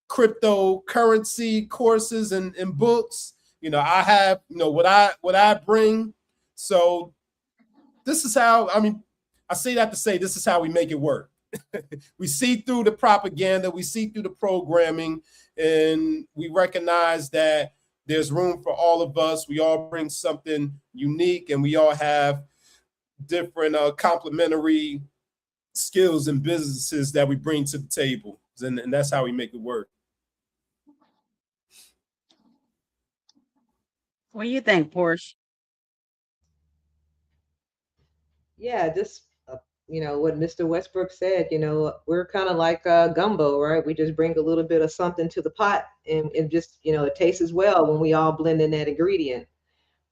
cryptocurrency courses and books. You know, I have, what I bring. So this is how, I say that to say this is how we make it work. We see through the propaganda, we see through the programming, and we recognize that there's room for all of us. We all bring something unique, and we all have different complementary skills and businesses that we bring to the table. And that's how we make it work.
What do you think, Porsche?
Yeah, just what Mr. Westbrook said. We're kind of like gumbo, right? We just bring a little bit of something to the pot, and just it tastes as well when we all blend in that ingredient.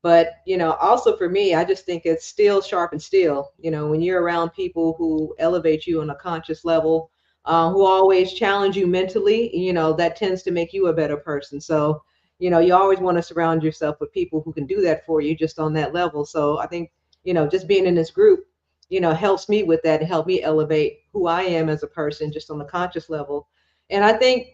But also for me, I just think it's steel sharpens steel. When you're around people who elevate you on a conscious level, who always challenge you mentally, that tends to make you a better person. So you always want to surround yourself with people who can do that for you just on that level. So I think just being in this group helps me with that, and help me elevate who I am as a person just on the conscious level. And I think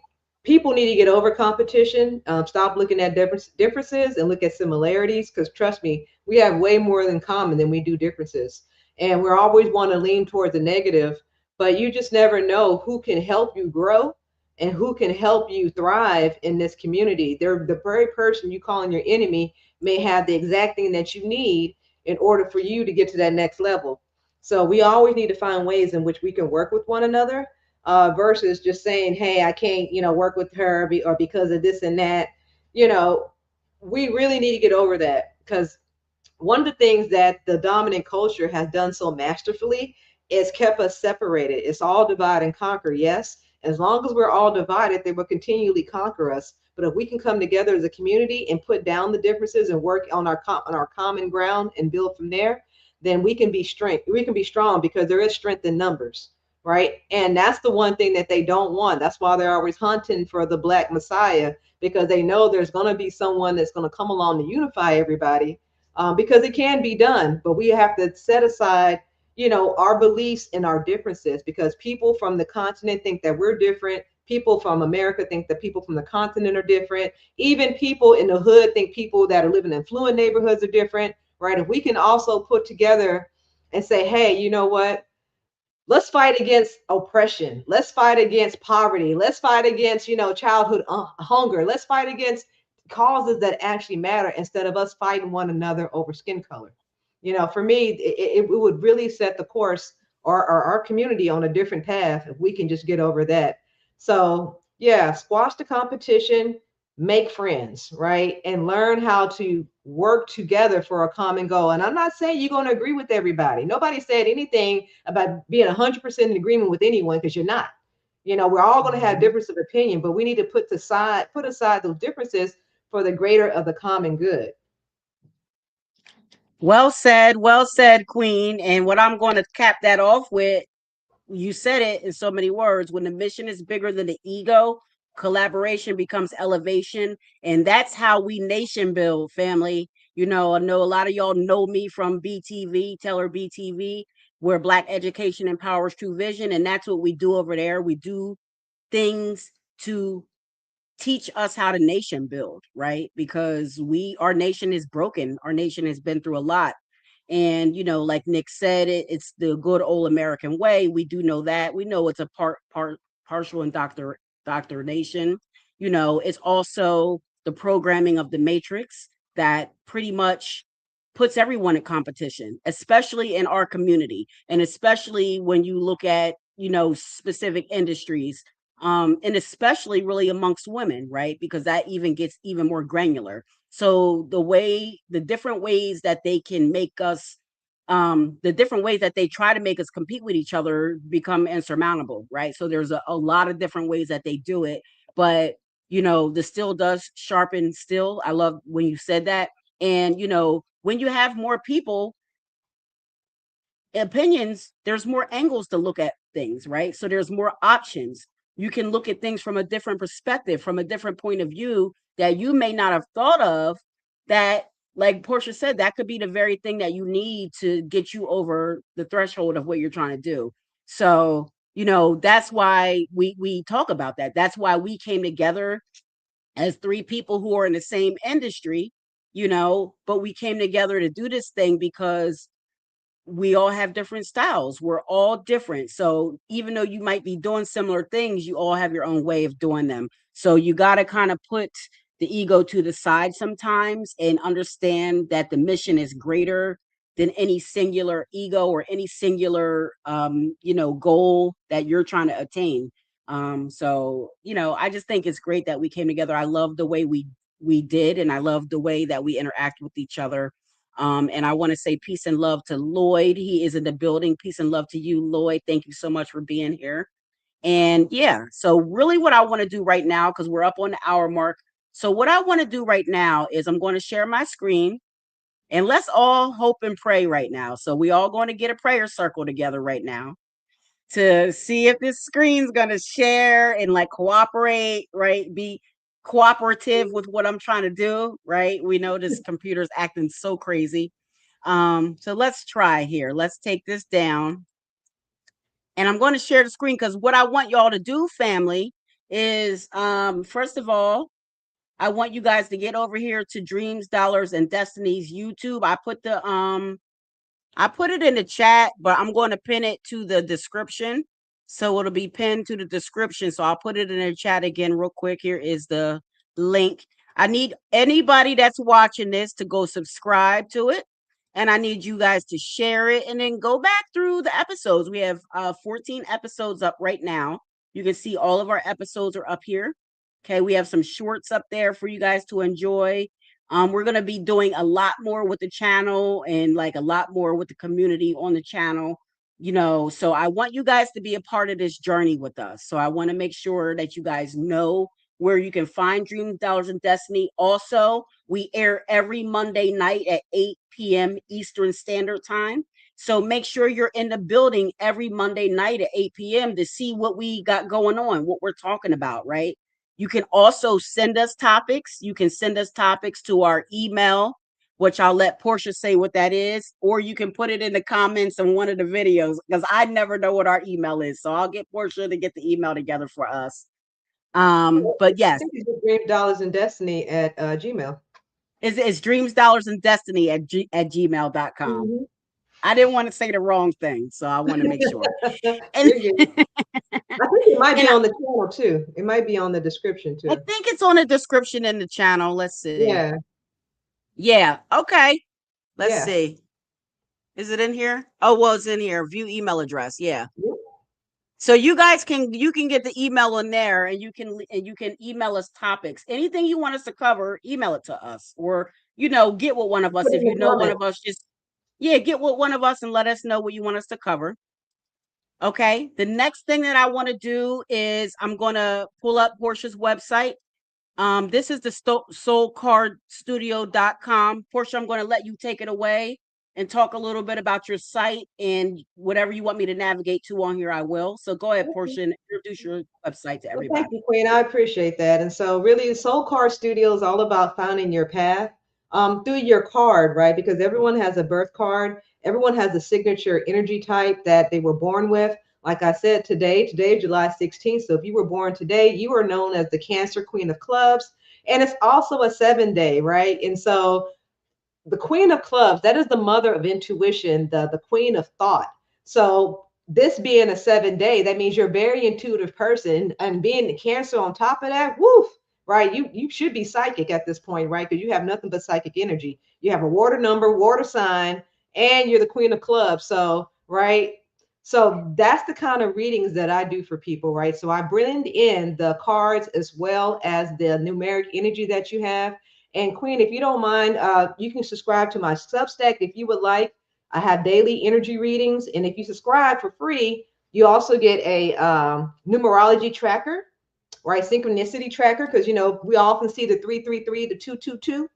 people need to get over competition, stop looking at differences and look at similarities, because trust me, we have way more in common than we do differences. And we're always want to lean toward the negative, but you just never know who can help you grow and who can help you thrive in this community. They're the very person you calling your enemy may have the exact thing that you need in order for you to get to that next level. So we always need to find ways in which we can work with one another, versus just saying, hey, I can't, work with her or because of this and that. We really need to get over that, because one of the things that the dominant culture has done so masterfully is kept us separated. It's all divide and conquer. Yes, as long as we're all divided, they will continually conquer us. But if we can come together as a community and put down the differences and work on our common ground and build from there, then we can be strong, because there is strength in numbers, right? And that's the one thing that they don't want. That's why they're always hunting for the Black Messiah, because they know there's going to be someone that's going to come along to unify everybody, because it can be done. But we have to set aside, our beliefs and our differences, because people from the continent think that we're different. People from America think that people from the continent are different. Even people in the hood think people that are living in fluid neighborhoods are different, right? If we can also put together and say, hey, you know what? Let's fight against oppression. Let's fight against poverty. Let's fight against, childhood hunger. Let's fight against causes that actually matter instead of us fighting one another over skin color. For me, it would really set the course or our community on a different path if we can just get over that. So yeah, squash the competition, make friends, right? And learn how to work together for a common goal. And I'm not saying you're going to agree with everybody. Nobody said anything about being 100% in agreement with anyone, because you're not. We're all going to have difference of opinion, but we need to put aside those differences for the greater of the common good.
Well said, Queen. And what I'm going to cap that off with, you said it in so many words, when the mission is bigger than the ego, collaboration becomes elevation. And that's how we nation build, family. I know a lot of y'all know me from BTV, Teller BTV, where Black education empowers true vision. And that's what we do over there. We do things to teach us how to nation build, right? Because our nation is broken. Our nation has been through a lot. And, like Nick said, it's the good old American way. We do know that. We know it's a partial indoctrination. It's also the programming of the matrix that pretty much puts everyone in competition, especially in our community. And especially when you look at, specific industries, and especially really amongst women, right? Because that even gets even more granular. So the different ways that they can make us, the different ways that they try to make us compete with each other become insurmountable, right? So there's a lot of different ways that they do it, but the steel does sharpen steel. I love when you said that. And when you have more people opinions, there's more angles to look at things, right? So there's more options. You can look at things from a different perspective, from a different point of view that you may not have thought of, that, like Portia said, that could be the very thing that you need to get you over the threshold of what you're trying to do. So, that's why we talk about that. That's why we came together as three people who are in the same industry, but we came together to do this thing because we all have different styles. We're all different. So even though you might be doing similar things, you all have your own way of doing them. So you got to kind of put the ego to the side sometimes and understand that the mission is greater than any singular ego or any singular, goal that you're trying to attain. So, I just think it's great that we came together. I love the way we did, and I love the way that we interact with each other. And I want to say peace and love to Lloyd. He is in the building. Peace and love to you, Lloyd. Thank you so much for being here. And yeah, so really what I want to do right now, because we're up on the hour mark. So what I want to do right now is I'm going to share my screen, and let's all hope and pray right now. So we all going to get a prayer circle together right now to see if this screen's going to share and like cooperate, right? Be cooperative with what I'm trying to do, right? We know this computer's acting so crazy. So let's try here. Let's take this down. And I'm going to share the screen because what I want y'all to do, family, is first of all, I want you guys to get over here to Dreams, Dollars, and Destinies YouTube. I put it in the chat, but I'm going to pin it to the description. So it'll be pinned to the description. So I'll put it in the chat again real quick. Here is the link. I need anybody that's watching this to go subscribe to it. And I need you guys to share it and then go back through the episodes. We have 14 episodes up right now. You can see all of our episodes are up here. Okay, we have some shorts up there for you guys to enjoy. We're going to be doing a lot more with the channel and like a lot more with the community on the channel, so I want you guys to be a part of this journey with us. So I want to make sure that you guys know where you can find Dreams, Dollars, and Destiny. Also, we air every Monday night at 8 p.m. Eastern Standard Time. So make sure you're in the building every Monday night at 8 p.m. to see what we got going on, what we're talking about, right? You can also send us topics. You can send us topics to our email, which I'll let Portia say what that is, or you can put it in the comments on one of the videos because I never know what our email is. So I'll get Portia to get the email together for us. But yes,
Dreams, Dollars, and Destiny at Gmail.
It's Dreams, Dollars, and Destiny at gmail.com.
Mm-hmm.
I didn't want to say the wrong thing, so I want to make sure. And,
You're good. I think it might be
and
on the channel too. It might be on the description
I
too.
think it's on the description in the channel. Let's see.
Yeah.
Yeah. Okay. Let's
Yeah.
see. Is it in here? Oh, well, it's in here. View email address. Yeah.
Yep.
So you guys can get the email in there, and you can email us topics. Anything you want us to cover, email it to us, or get with one of us.
Put
If
in the
you know one
comments.
of us, just get with one of us and let us know what you want us to cover. Okay. The next thing that I want to do is I'm going to pull up Portia's website. This is the soulcardstudio.com. Portia, I'm going to let you take it away and talk a little bit about your site, and whatever you want me to navigate to on here, I will. So go ahead, Portia, and introduce your website to
Well,
everybody.
thank you, Queen. I appreciate that. And so really Soul Card Studio is all about finding your path through your card, right? Because everyone has a birth card. Everyone has a signature energy type that they were born with. Like I said, today is July 16th. So if you were born today, you are known as the Cancer Queen of Clubs. And it's also a 7-day, right? And so the Queen of Clubs, that is the mother of intuition, the queen of thought. So this being a 7-day, that means you're a very intuitive person, and being the Cancer on top of that, woof, right? You should be psychic at this point, right? Because you have nothing but psychic energy. You have a water number, water sign, and you're the Queen of Clubs. So, right. So that's the kind of readings that I do for people, right? So I blend in the cards as well as the numeric energy that you have. And Queen, if you don't mind, you can subscribe to my Substack if you would like. I have daily energy readings. And if you subscribe for free, you also get a numerology tracker, right? Synchronicity tracker, because, we often see the 333, the 222.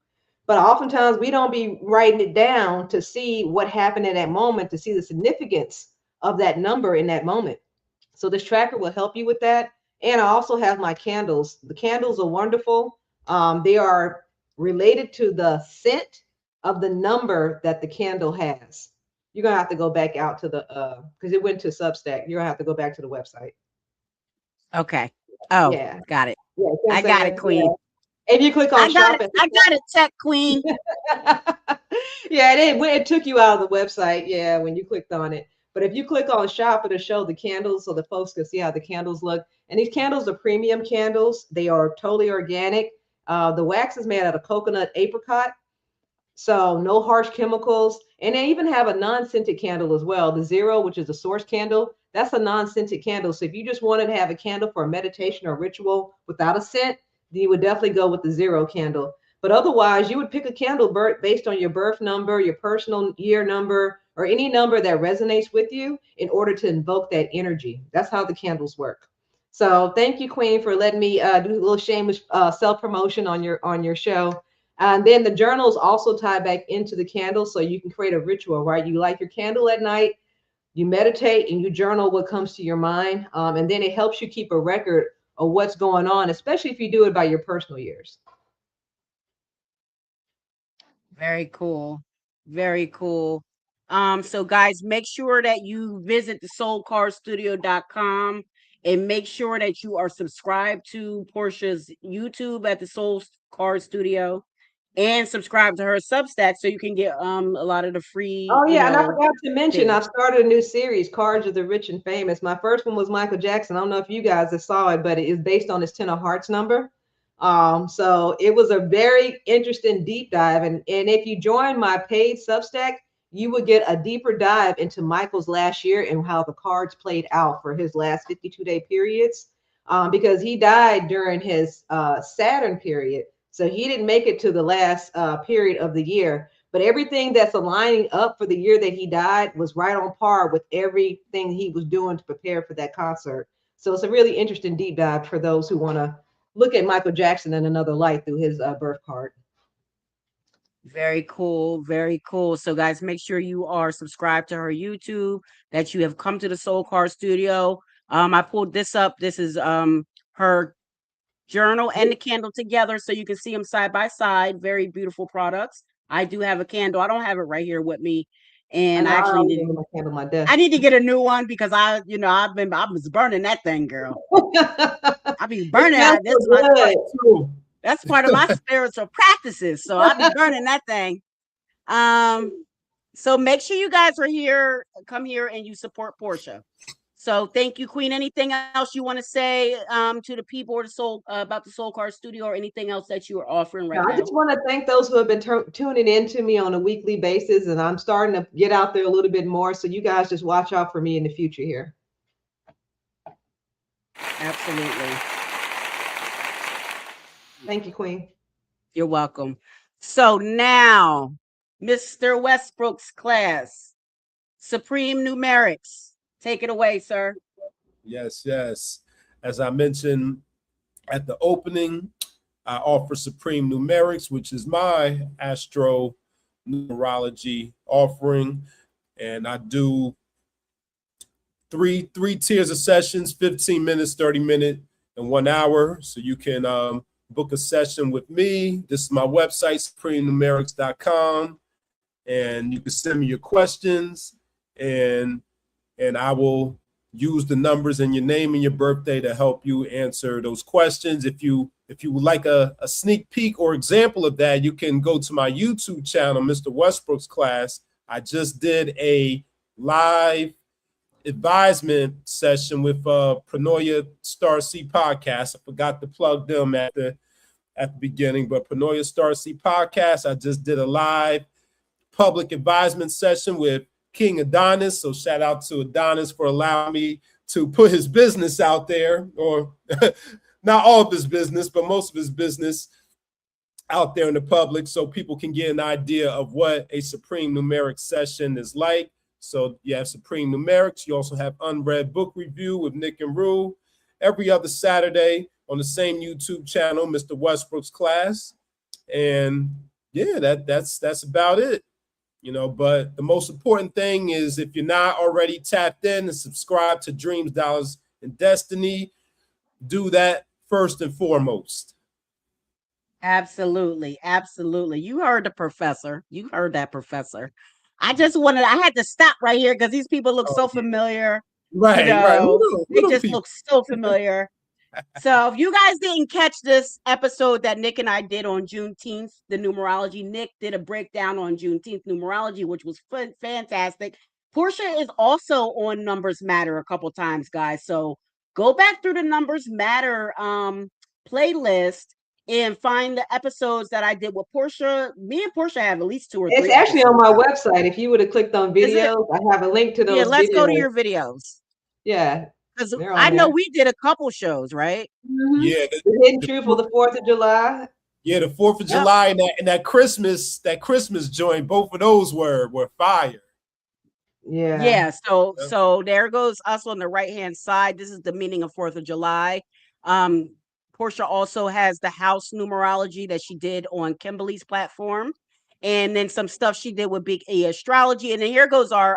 But oftentimes we don't be writing it down to see what happened in that moment, to see the significance of that number in that moment. So this tracker will help you with that. And I also have my candles. The candles are wonderful. They are related to the scent of the number that the candle has. You're gonna have to go back out to the because it went to Substack. You're gonna have to go back to the website.
Okay. Oh,
Yeah.
got it.
Yeah.
I got it, Queen.
Yeah. If you click
I
on
got
shop
it. I got it, Tech Queen.
Yeah, it took you out of the website. Yeah, when you clicked on it. But if you click on shop, it'll show the candles so the folks can see how the candles look. And these candles are premium candles. They are totally organic. The wax is made out of coconut apricot. So no harsh chemicals. And they even have a non-scented candle as well. The zero, which is a source candle, that's a non-scented candle. So if you just wanted to have a candle for a meditation or ritual without a scent, then you would definitely go with the zero candle. But otherwise, you would pick a candle based on your birth number, your personal year number, or any number that resonates with you in order to invoke that energy. That's how the candles work. So thank you, Queen, for letting me do a little shameless self-promotion on your show. And then the journals also tie back into the candle, so you can create a ritual, right? You light your candle at night, you meditate, and you journal what comes to your mind. And then it helps you keep a record of what's going on, especially if you do it by your personal years.
Very cool. Very cool. So guys, make sure that you visit the soulcardstudio.com and make sure that you are subscribed to Portia's YouTube at the Soul Card Studio, and subscribe to her Substack so you can get a lot of the free,
Oh yeah, and I forgot to mention,
things.
I've started a new series, Cards of the Rich and Famous. My first one was Michael Jackson. I don't know if you guys have saw it, but it is based on his 10 of Hearts number. So it was a very interesting deep dive. And if you join my paid Substack, you would get a deeper dive into Michael's last year and how the cards played out for his last 52-day periods. Because he died during his Saturn period. So he didn't make it to the last period of the year. But everything that's aligning up for the year that he died was right on par with everything he was doing to prepare for that concert. So it's a really interesting deep dive for those who want to look at Michael Jackson in another light through his birth card.
Very cool. Very cool. So guys, make sure you are subscribed to her YouTube, that you have come to the Soul Card Studio. I pulled this up. This is her journal and the candle together, so you can see them side by side. Very beautiful products. I do have a candle. I don't have it right here with me, and I actually need to get a new one because I was burning that thing, girl. I be burning that. That's part of my spiritual practices. So I be burning that thing. So make sure you guys are here, come here and you support Portia. So thank you, Queen. Anything else you want to say to the people or the soul about the Soul Card Studio, or anything else that you are offering right
I
now?
just want to thank those who have been tuning in to me on a weekly basis, and I'm starting to get out there a little bit more. So you guys just watch out for me in the future here.
Absolutely.
Thank you, Queen.
You're welcome. So now, Mr. Westbrook's class, Supreme Numerics. Take it away, sir.
Yes, yes. As I mentioned at the opening, I offer Supreme Numerics, which is my astro numerology offering, and I do three tiers of sessions: 15 minutes, 30 minutes, and 1 hour. So you can book a session with me. This is my website, supremenumerics.com, and you can send me your questions, and I will use the numbers and your name and your birthday to help you answer those questions. If you would like a sneak peek or example of that, you can go to my YouTube channel, Mr. Westbrook's class. I just did a live advisement session with Pranoia Star C podcast. I forgot to plug them at the beginning, but Pranoia Star C podcast, I just did a live public advisement session with King Adonis. So shout out to Adonis for allowing me to put his business out there, or not all of his business, but most of his business out there in the public, so people can get an idea of what a Supreme Numeric session is like. So you have Supreme Numerics. You also have Unread Book Review with Nick and Rue every other Saturday on the same YouTube channel, Mr. Westbrook's class. And yeah, that's about it. You know, but the most important thing is, if you're not already tapped in and subscribe to Dreams, Dollars, and Destiny, do that first and foremost.
Absolutely. Absolutely. You heard the professor. You heard that, professor. I had to stop right here because these people look so familiar.
Right, right.
They just look so familiar. So if you guys didn't catch this episode that Nick and I did on Juneteenth, the numerology, Nick did a breakdown on Juneteenth numerology, which was fantastic. Portia is also on Numbers Matter a couple times, guys. So go back through the Numbers Matter playlist and find the episodes that I did with Portia. Me and Portia have at least 2 or 3.
It's actually on my website. If you would have clicked on videos, I have a link to those.
Yeah, let's go to your videos.
Yeah.
Because I know we did a couple shows, right?
Mm-hmm.
Yeah.
The Hidden Truth for the 4th of July.
Yeah, the 4th of July and that Christmas joint, both of those were fire.
Yeah.
Yeah. So there goes us on the right-hand side. This is the meaning of 4th of July. Portia also has the house numerology that she did on Kimberly's platform. And then some stuff she did with Big E Astrology. And then here goes our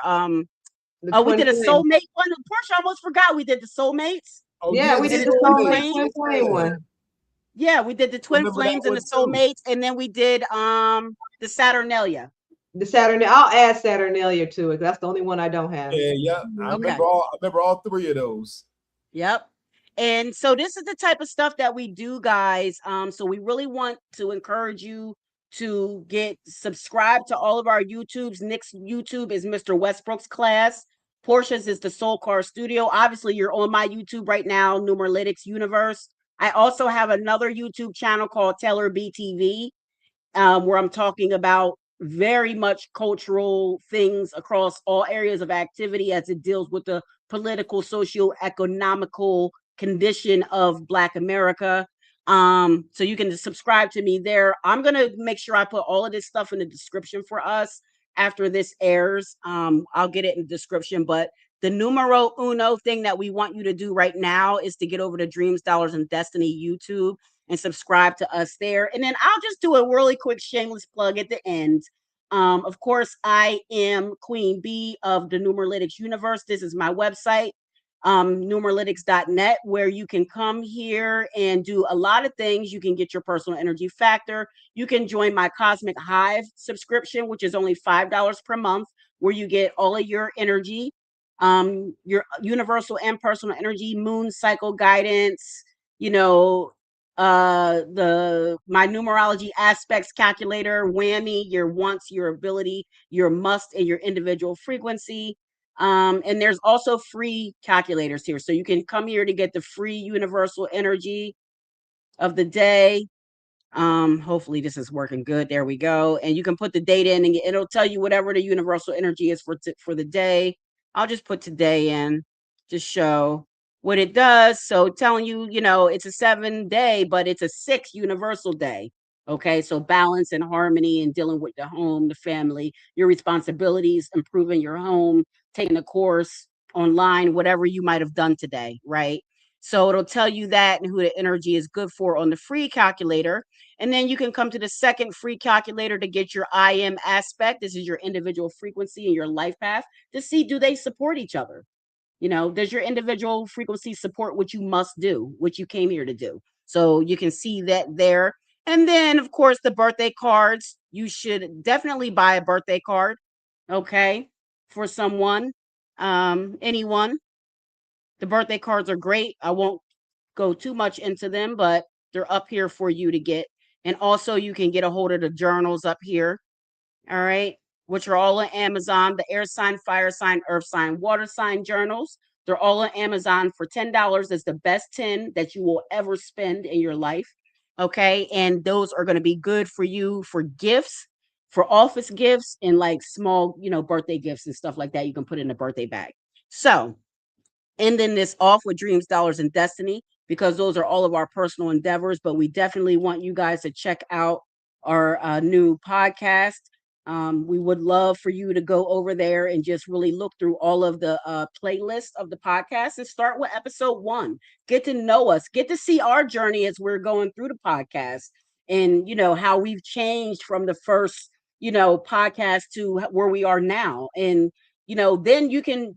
we did a soulmate one. Portia, I almost forgot we did the soulmates.
Oh, yeah, we did the soulmate twin flame one.
Yeah, we did the twin flames and the soulmates, and then we did the Saturnalia.
The Saturnalia. I'll add Saturnalia to it. That's the only one I don't have.
Yeah. I remember all 3 of those.
Yep. And so this is the type of stuff that we do, guys. So we really want to encourage you to get subscribed to all of our YouTubes. Nick's YouTube is Mr. Westbrook's class. Portia's is the Soul Card Studio. Obviously, you're on my YouTube right now, Numeralytics Universe. I also have another YouTube channel called Taylor BTV, where I'm talking about very much cultural things across all areas of activity as it deals with the political, socio-economical condition of Black America. So you can subscribe to me there. I'm going to make sure I put all of this stuff in the description for us after this airs. I'll get it in the description, but the numero uno thing that we want you to do right now is to get over to Dreams, Dollars, and Destiny YouTube and subscribe to us there. And then I'll just do a really quick shameless plug at the end. Of course, I am Queen Bee of the Numeralytics Universe. This is my website, numeralytics.net, where you can come here and do a lot of things. You can get your personal energy factor. You can join my Cosmic Hive subscription, which is only $5 per month, where you get all of your energy, your universal and personal energy, moon cycle guidance, my numerology aspects calculator, whammy, your wants, your ability, your must, and your individual frequency. And there's also free calculators here. So you can come here to get the free universal energy of the day. Hopefully this is working good. There we go. And you can put the date in and it'll tell you whatever the universal energy is for the day. I'll just put today in to show what it does. So telling you, it's a 7-day, but it's a 6 universal day. Okay. So balance and harmony and dealing with the home, the family, your responsibilities, improving your home, taking a course online, whatever you might have done today. Right. So it'll tell you that and who the energy is good for on the free calculator. And then you can come to the second free calculator to get your IM aspect. This is your individual frequency and your life path to see, do they support each other? Does your individual frequency support what you must do, what you came here to do? So you can see that there. And then, of course, the birthday cards. You should definitely buy a birthday card, okay, for someone, anyone. The birthday cards are great. I won't go too much into them, but they're up here for you to get. And also you can get a hold of the journals up here. All right. Which are all on Amazon, the air sign, fire sign, earth sign, water sign journals. They're all on Amazon for $10. It's the best 10 that you will ever spend in your life. Okay. And those are going to be good for you for gifts, for office gifts, and like small, birthday gifts and stuff like that. You can put in a birthday bag. So ending this off with dreams, dollars, and destiny, because those are all of our personal endeavors. But we definitely want you guys to check out our new podcast. We would love for you to go over there and just really look through all of the playlists of the podcast and start with episode 1. Get to know us, get to see our journey as we're going through the podcast, and how we've changed from the first podcast to where we are now. And then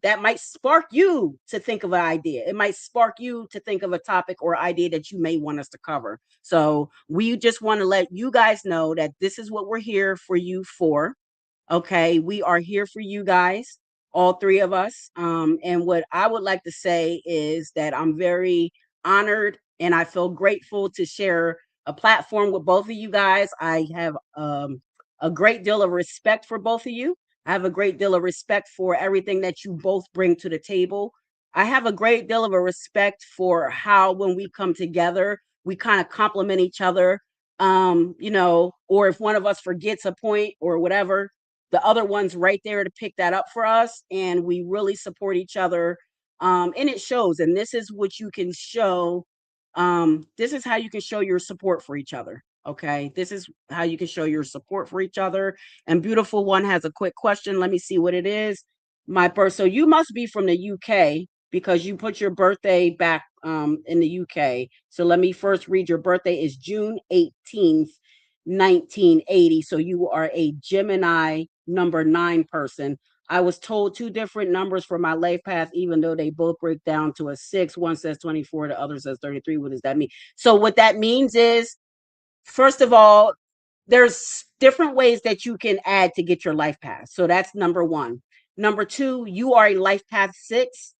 that might spark you to think of an idea. It might spark you to think of a topic or idea that you may want us to cover. So we just want to let you guys know that this is what we're here for you for. Okay. We are here for you guys, all 3 of us. And what I would like to say is that I'm very honored and I feel grateful to share a platform with both of you guys. I have a great deal of respect for both of you. I have a great deal of respect for everything that you both bring to the table. I have a great deal of a respect for how when we come together, we kind of complement each other. Or if one of us forgets a point or whatever, the other one's right there to pick that up for us. And we really support each other. And it shows. And this is what you can show. This is how you can show your support for each other. Okay, this is how you can show your support for each other. And Beautiful One has a quick question. Let me see what it is. So you must be from the UK because you put your birthday back in the UK. So let me first read. Your birthday is June 18th, 1980. So you are a Gemini number 9 person. I was told 2 different numbers for my life path, even though they both break down to a 6. One says 24, the other says 33. What does that mean? So what that means is, first of all, there's different ways that you can add to get your life path. So that's number 1. Number 2, you are a life path 6.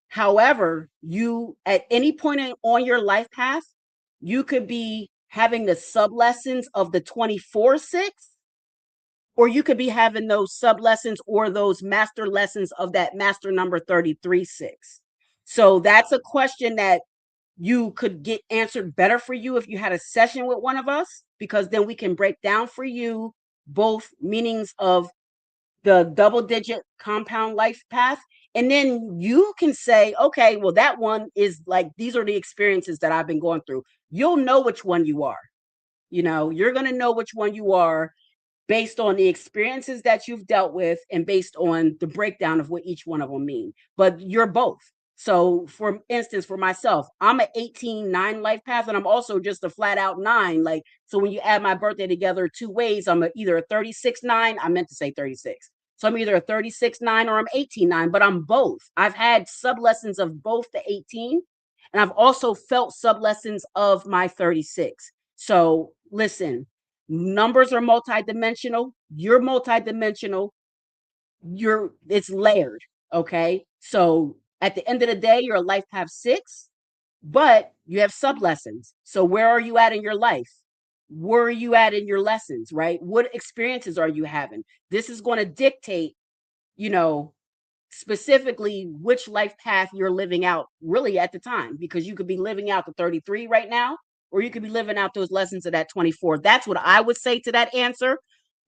However, you at any point on your life path, you could be having the sub lessons of the 24/6, or you could be having those sub lessons or those master lessons of that master number 33/6. So that's a question that you could get answered better for you if you had a session with one of us, because then we can break down for you both meanings of the double digit compound life path. And then you can say, okay, well, that one is like, these are the experiences that I've been going through. You'll know which one you are. You're going to know which one you are based on the experiences that you've dealt with and based on the breakdown of what each one of them mean. But you're both. So for instance, for myself, I'm an 18/9 life path, and I'm also just a flat out 9. Like, so when you add my birthday together 2 ways, I'm either a 36/9. I meant to say 36. So I'm either a 36/9 or I'm 18/9, but I'm both. I've had sub lessons of both the 18, and I've also felt sub lessons of my 36. So listen, numbers are multidimensional. You're multidimensional. It's layered. Okay. So at the end of the day, you're a life path 6. but you have sub lessons. So where are you at in your life? Where are you at in your lessons, right? What experiences are you having? This is going to dictate, you know, specifically which life path you're living out really at the time, because you could be living out the 33 right now, or you could be living out those lessons of that 24. That's what I would say to that answer.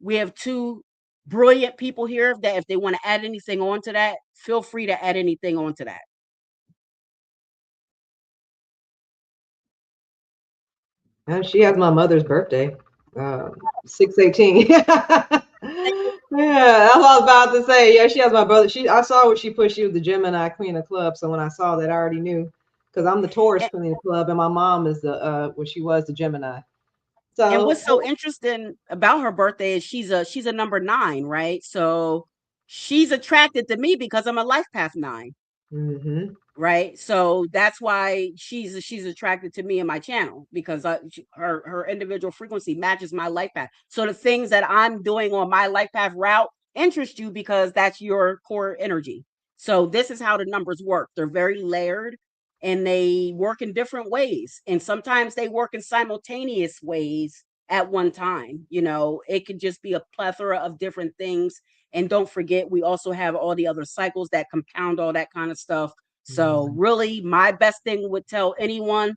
We have two brilliant people here that if they want to add anything on to that, feel free to add anything on to that.
And she has my mother's birthday, 6/18. Yeah, that's what I was about to say. Yeah, she has my brother. I saw what she put. She was the Gemini Queen of Clubs. So when I saw that, I already knew, because I'm the Taurus Queen of Club, and my mom is she was the Gemini.
And
So
what's so interesting about her birthday is she's a number 9, right? So she's attracted to me because I'm a life path 9.
mm-hmm.
Right, so that's why she's attracted to me and my channel, because her individual frequency matches my life path. So the things that I'm doing on my life path route interest you because that's your core energy. So this is how the numbers work. They're very layered, and they work in different ways, and sometimes they work in simultaneous ways at one time. It could just be a plethora of different things. And don't forget, we also have all the other cycles that compound all that kind of stuff. So really, my best thing would tell anyone,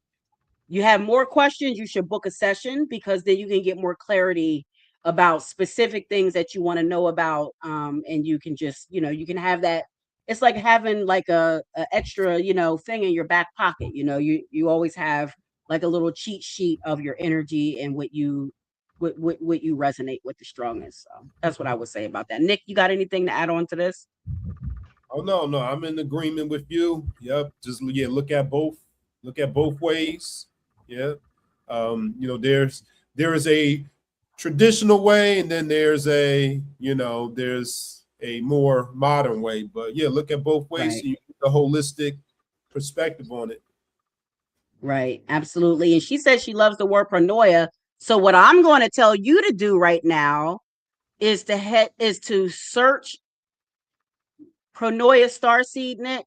you have more questions, you should book a session, because then you can get more clarity about specific things that you want to know about. And you can just, you can have that. It's like having like a extra, thing in your back pocket. You always have like a little cheat sheet of your energy and what you resonate with the strongest. So that's what I would say about that. Nick, you got anything to add on to this?
Oh no, I'm in agreement with you. Yep, just look at both ways. Yeah, there is a traditional way, and then there's a more modern way. But yeah, look at both ways,
Right.
so you get the holistic perspective on it.
Right, absolutely. And she says she loves the word paranoia. So what I'm going to tell you to do right now is to search Pronoia Starseed, Nick.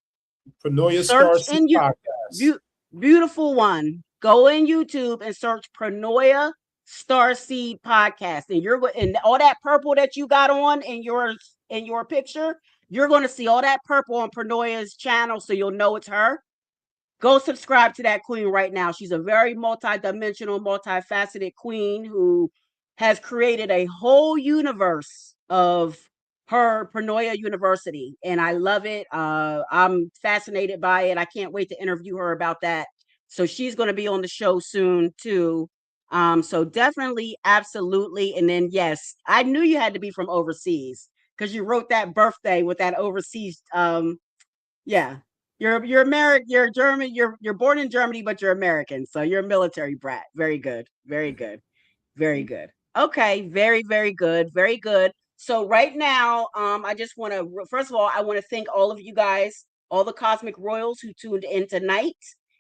Paranoia Star
Search
Seed
in you
Podcast.
beautiful one. Go in YouTube and search Pronoia Starseed Podcast. And and all that purple that you got on in your picture, you're going to see all that purple on Pronoia's channel, so you'll know it's her. Go subscribe to that queen right now. She's a very multi-dimensional, multifaceted queen who has created a whole universe of her Pronoia University, and I love it. I'm fascinated by it. I can't wait to interview her about that. So she's going to be on the show soon too. So definitely, absolutely. And then yes, I knew you had to be from overseas because you wrote that birthday with that overseas. Yeah, you're American, you're German, you're born in Germany, but you're American, so you're a military brat. Very good, very good, very good. Okay, very, very good, very good. So right now, I just want to first of all, I want to thank all of you guys, all the Cosmic Royals who tuned in tonight.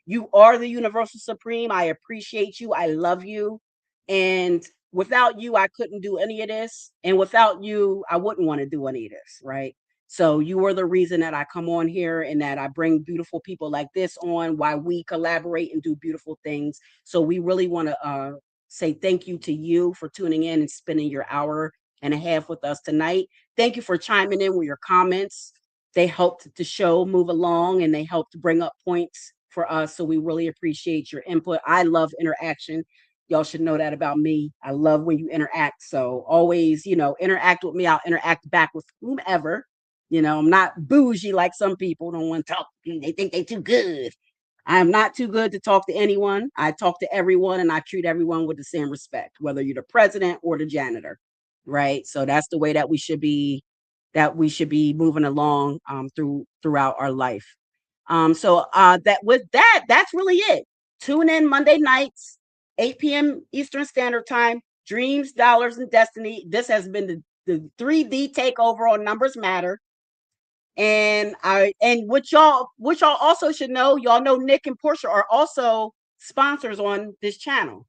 You are the Universal Supreme. I appreciate you. I love you, and without you, I couldn't do any of this, and without you, I wouldn't want to do any of this, right? So you are the reason that I come on here and that I bring beautiful people like this on, why we collaborate and do beautiful things. So we really want to say thank you to you for tuning in and spending your hour and a half with us tonight. Thank you for chiming in with your comments. They helped the show move along, and they helped bring up points for us. So we really appreciate your input. I love interaction. Y'all should know that about me. I love when you interact. So always, interact with me. I'll interact back with whomever. I'm not bougie like some people don't want to talk. They think they're too good. I am not too good to talk to anyone. I talk to everyone, and I treat everyone with the same respect, whether you're the president or the janitor, right? So that's the way that we should be moving along throughout our life. That's really it. Tune in Monday nights, 8 p.m. Eastern Standard Time. Dreams, Dollars, and Destiny. This has been the 3D takeover on Numbers Matter. And what y'all also should know, y'all know Nick and Portia are also sponsors on this channel.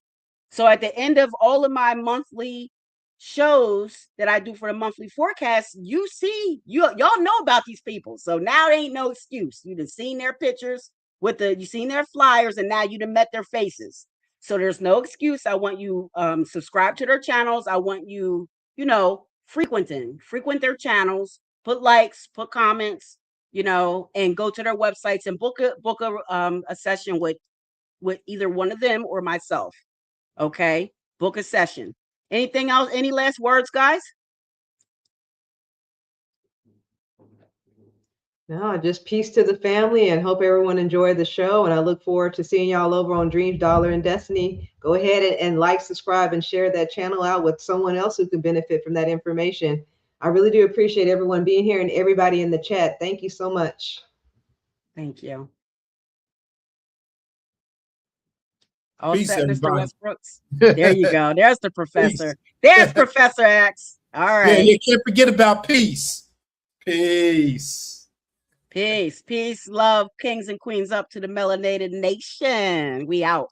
So at the end of all of my monthly shows that I do for the monthly forecast, y'all know about these people. So now there ain't no excuse. You've seen their pictures. with you seen their flyers, and now you done met their faces. So there's no excuse. I want you subscribe to their channels. I want you, frequent their channels, put likes, put comments, and go to their websites and book a session with either one of them or myself. Okay, book a session. Anything else? Any last words, guys?
No, just peace to the family, and hope everyone enjoyed the show. And I look forward to seeing y'all over on Dreams, Dollar, and Destiny. Go ahead and like, subscribe, and share that channel out with someone else who can benefit from that information. I really do appreciate everyone being here and everybody in the chat. Thank you so much.
Thank you. All
Peace,
set, Mr.
everybody.
Westbrooks. There you go. There's the professor. There's Professor X. All right.
Yeah, you can't forget about peace. Peace.
Peace, peace, love, kings and queens up to the melanated nation. We out.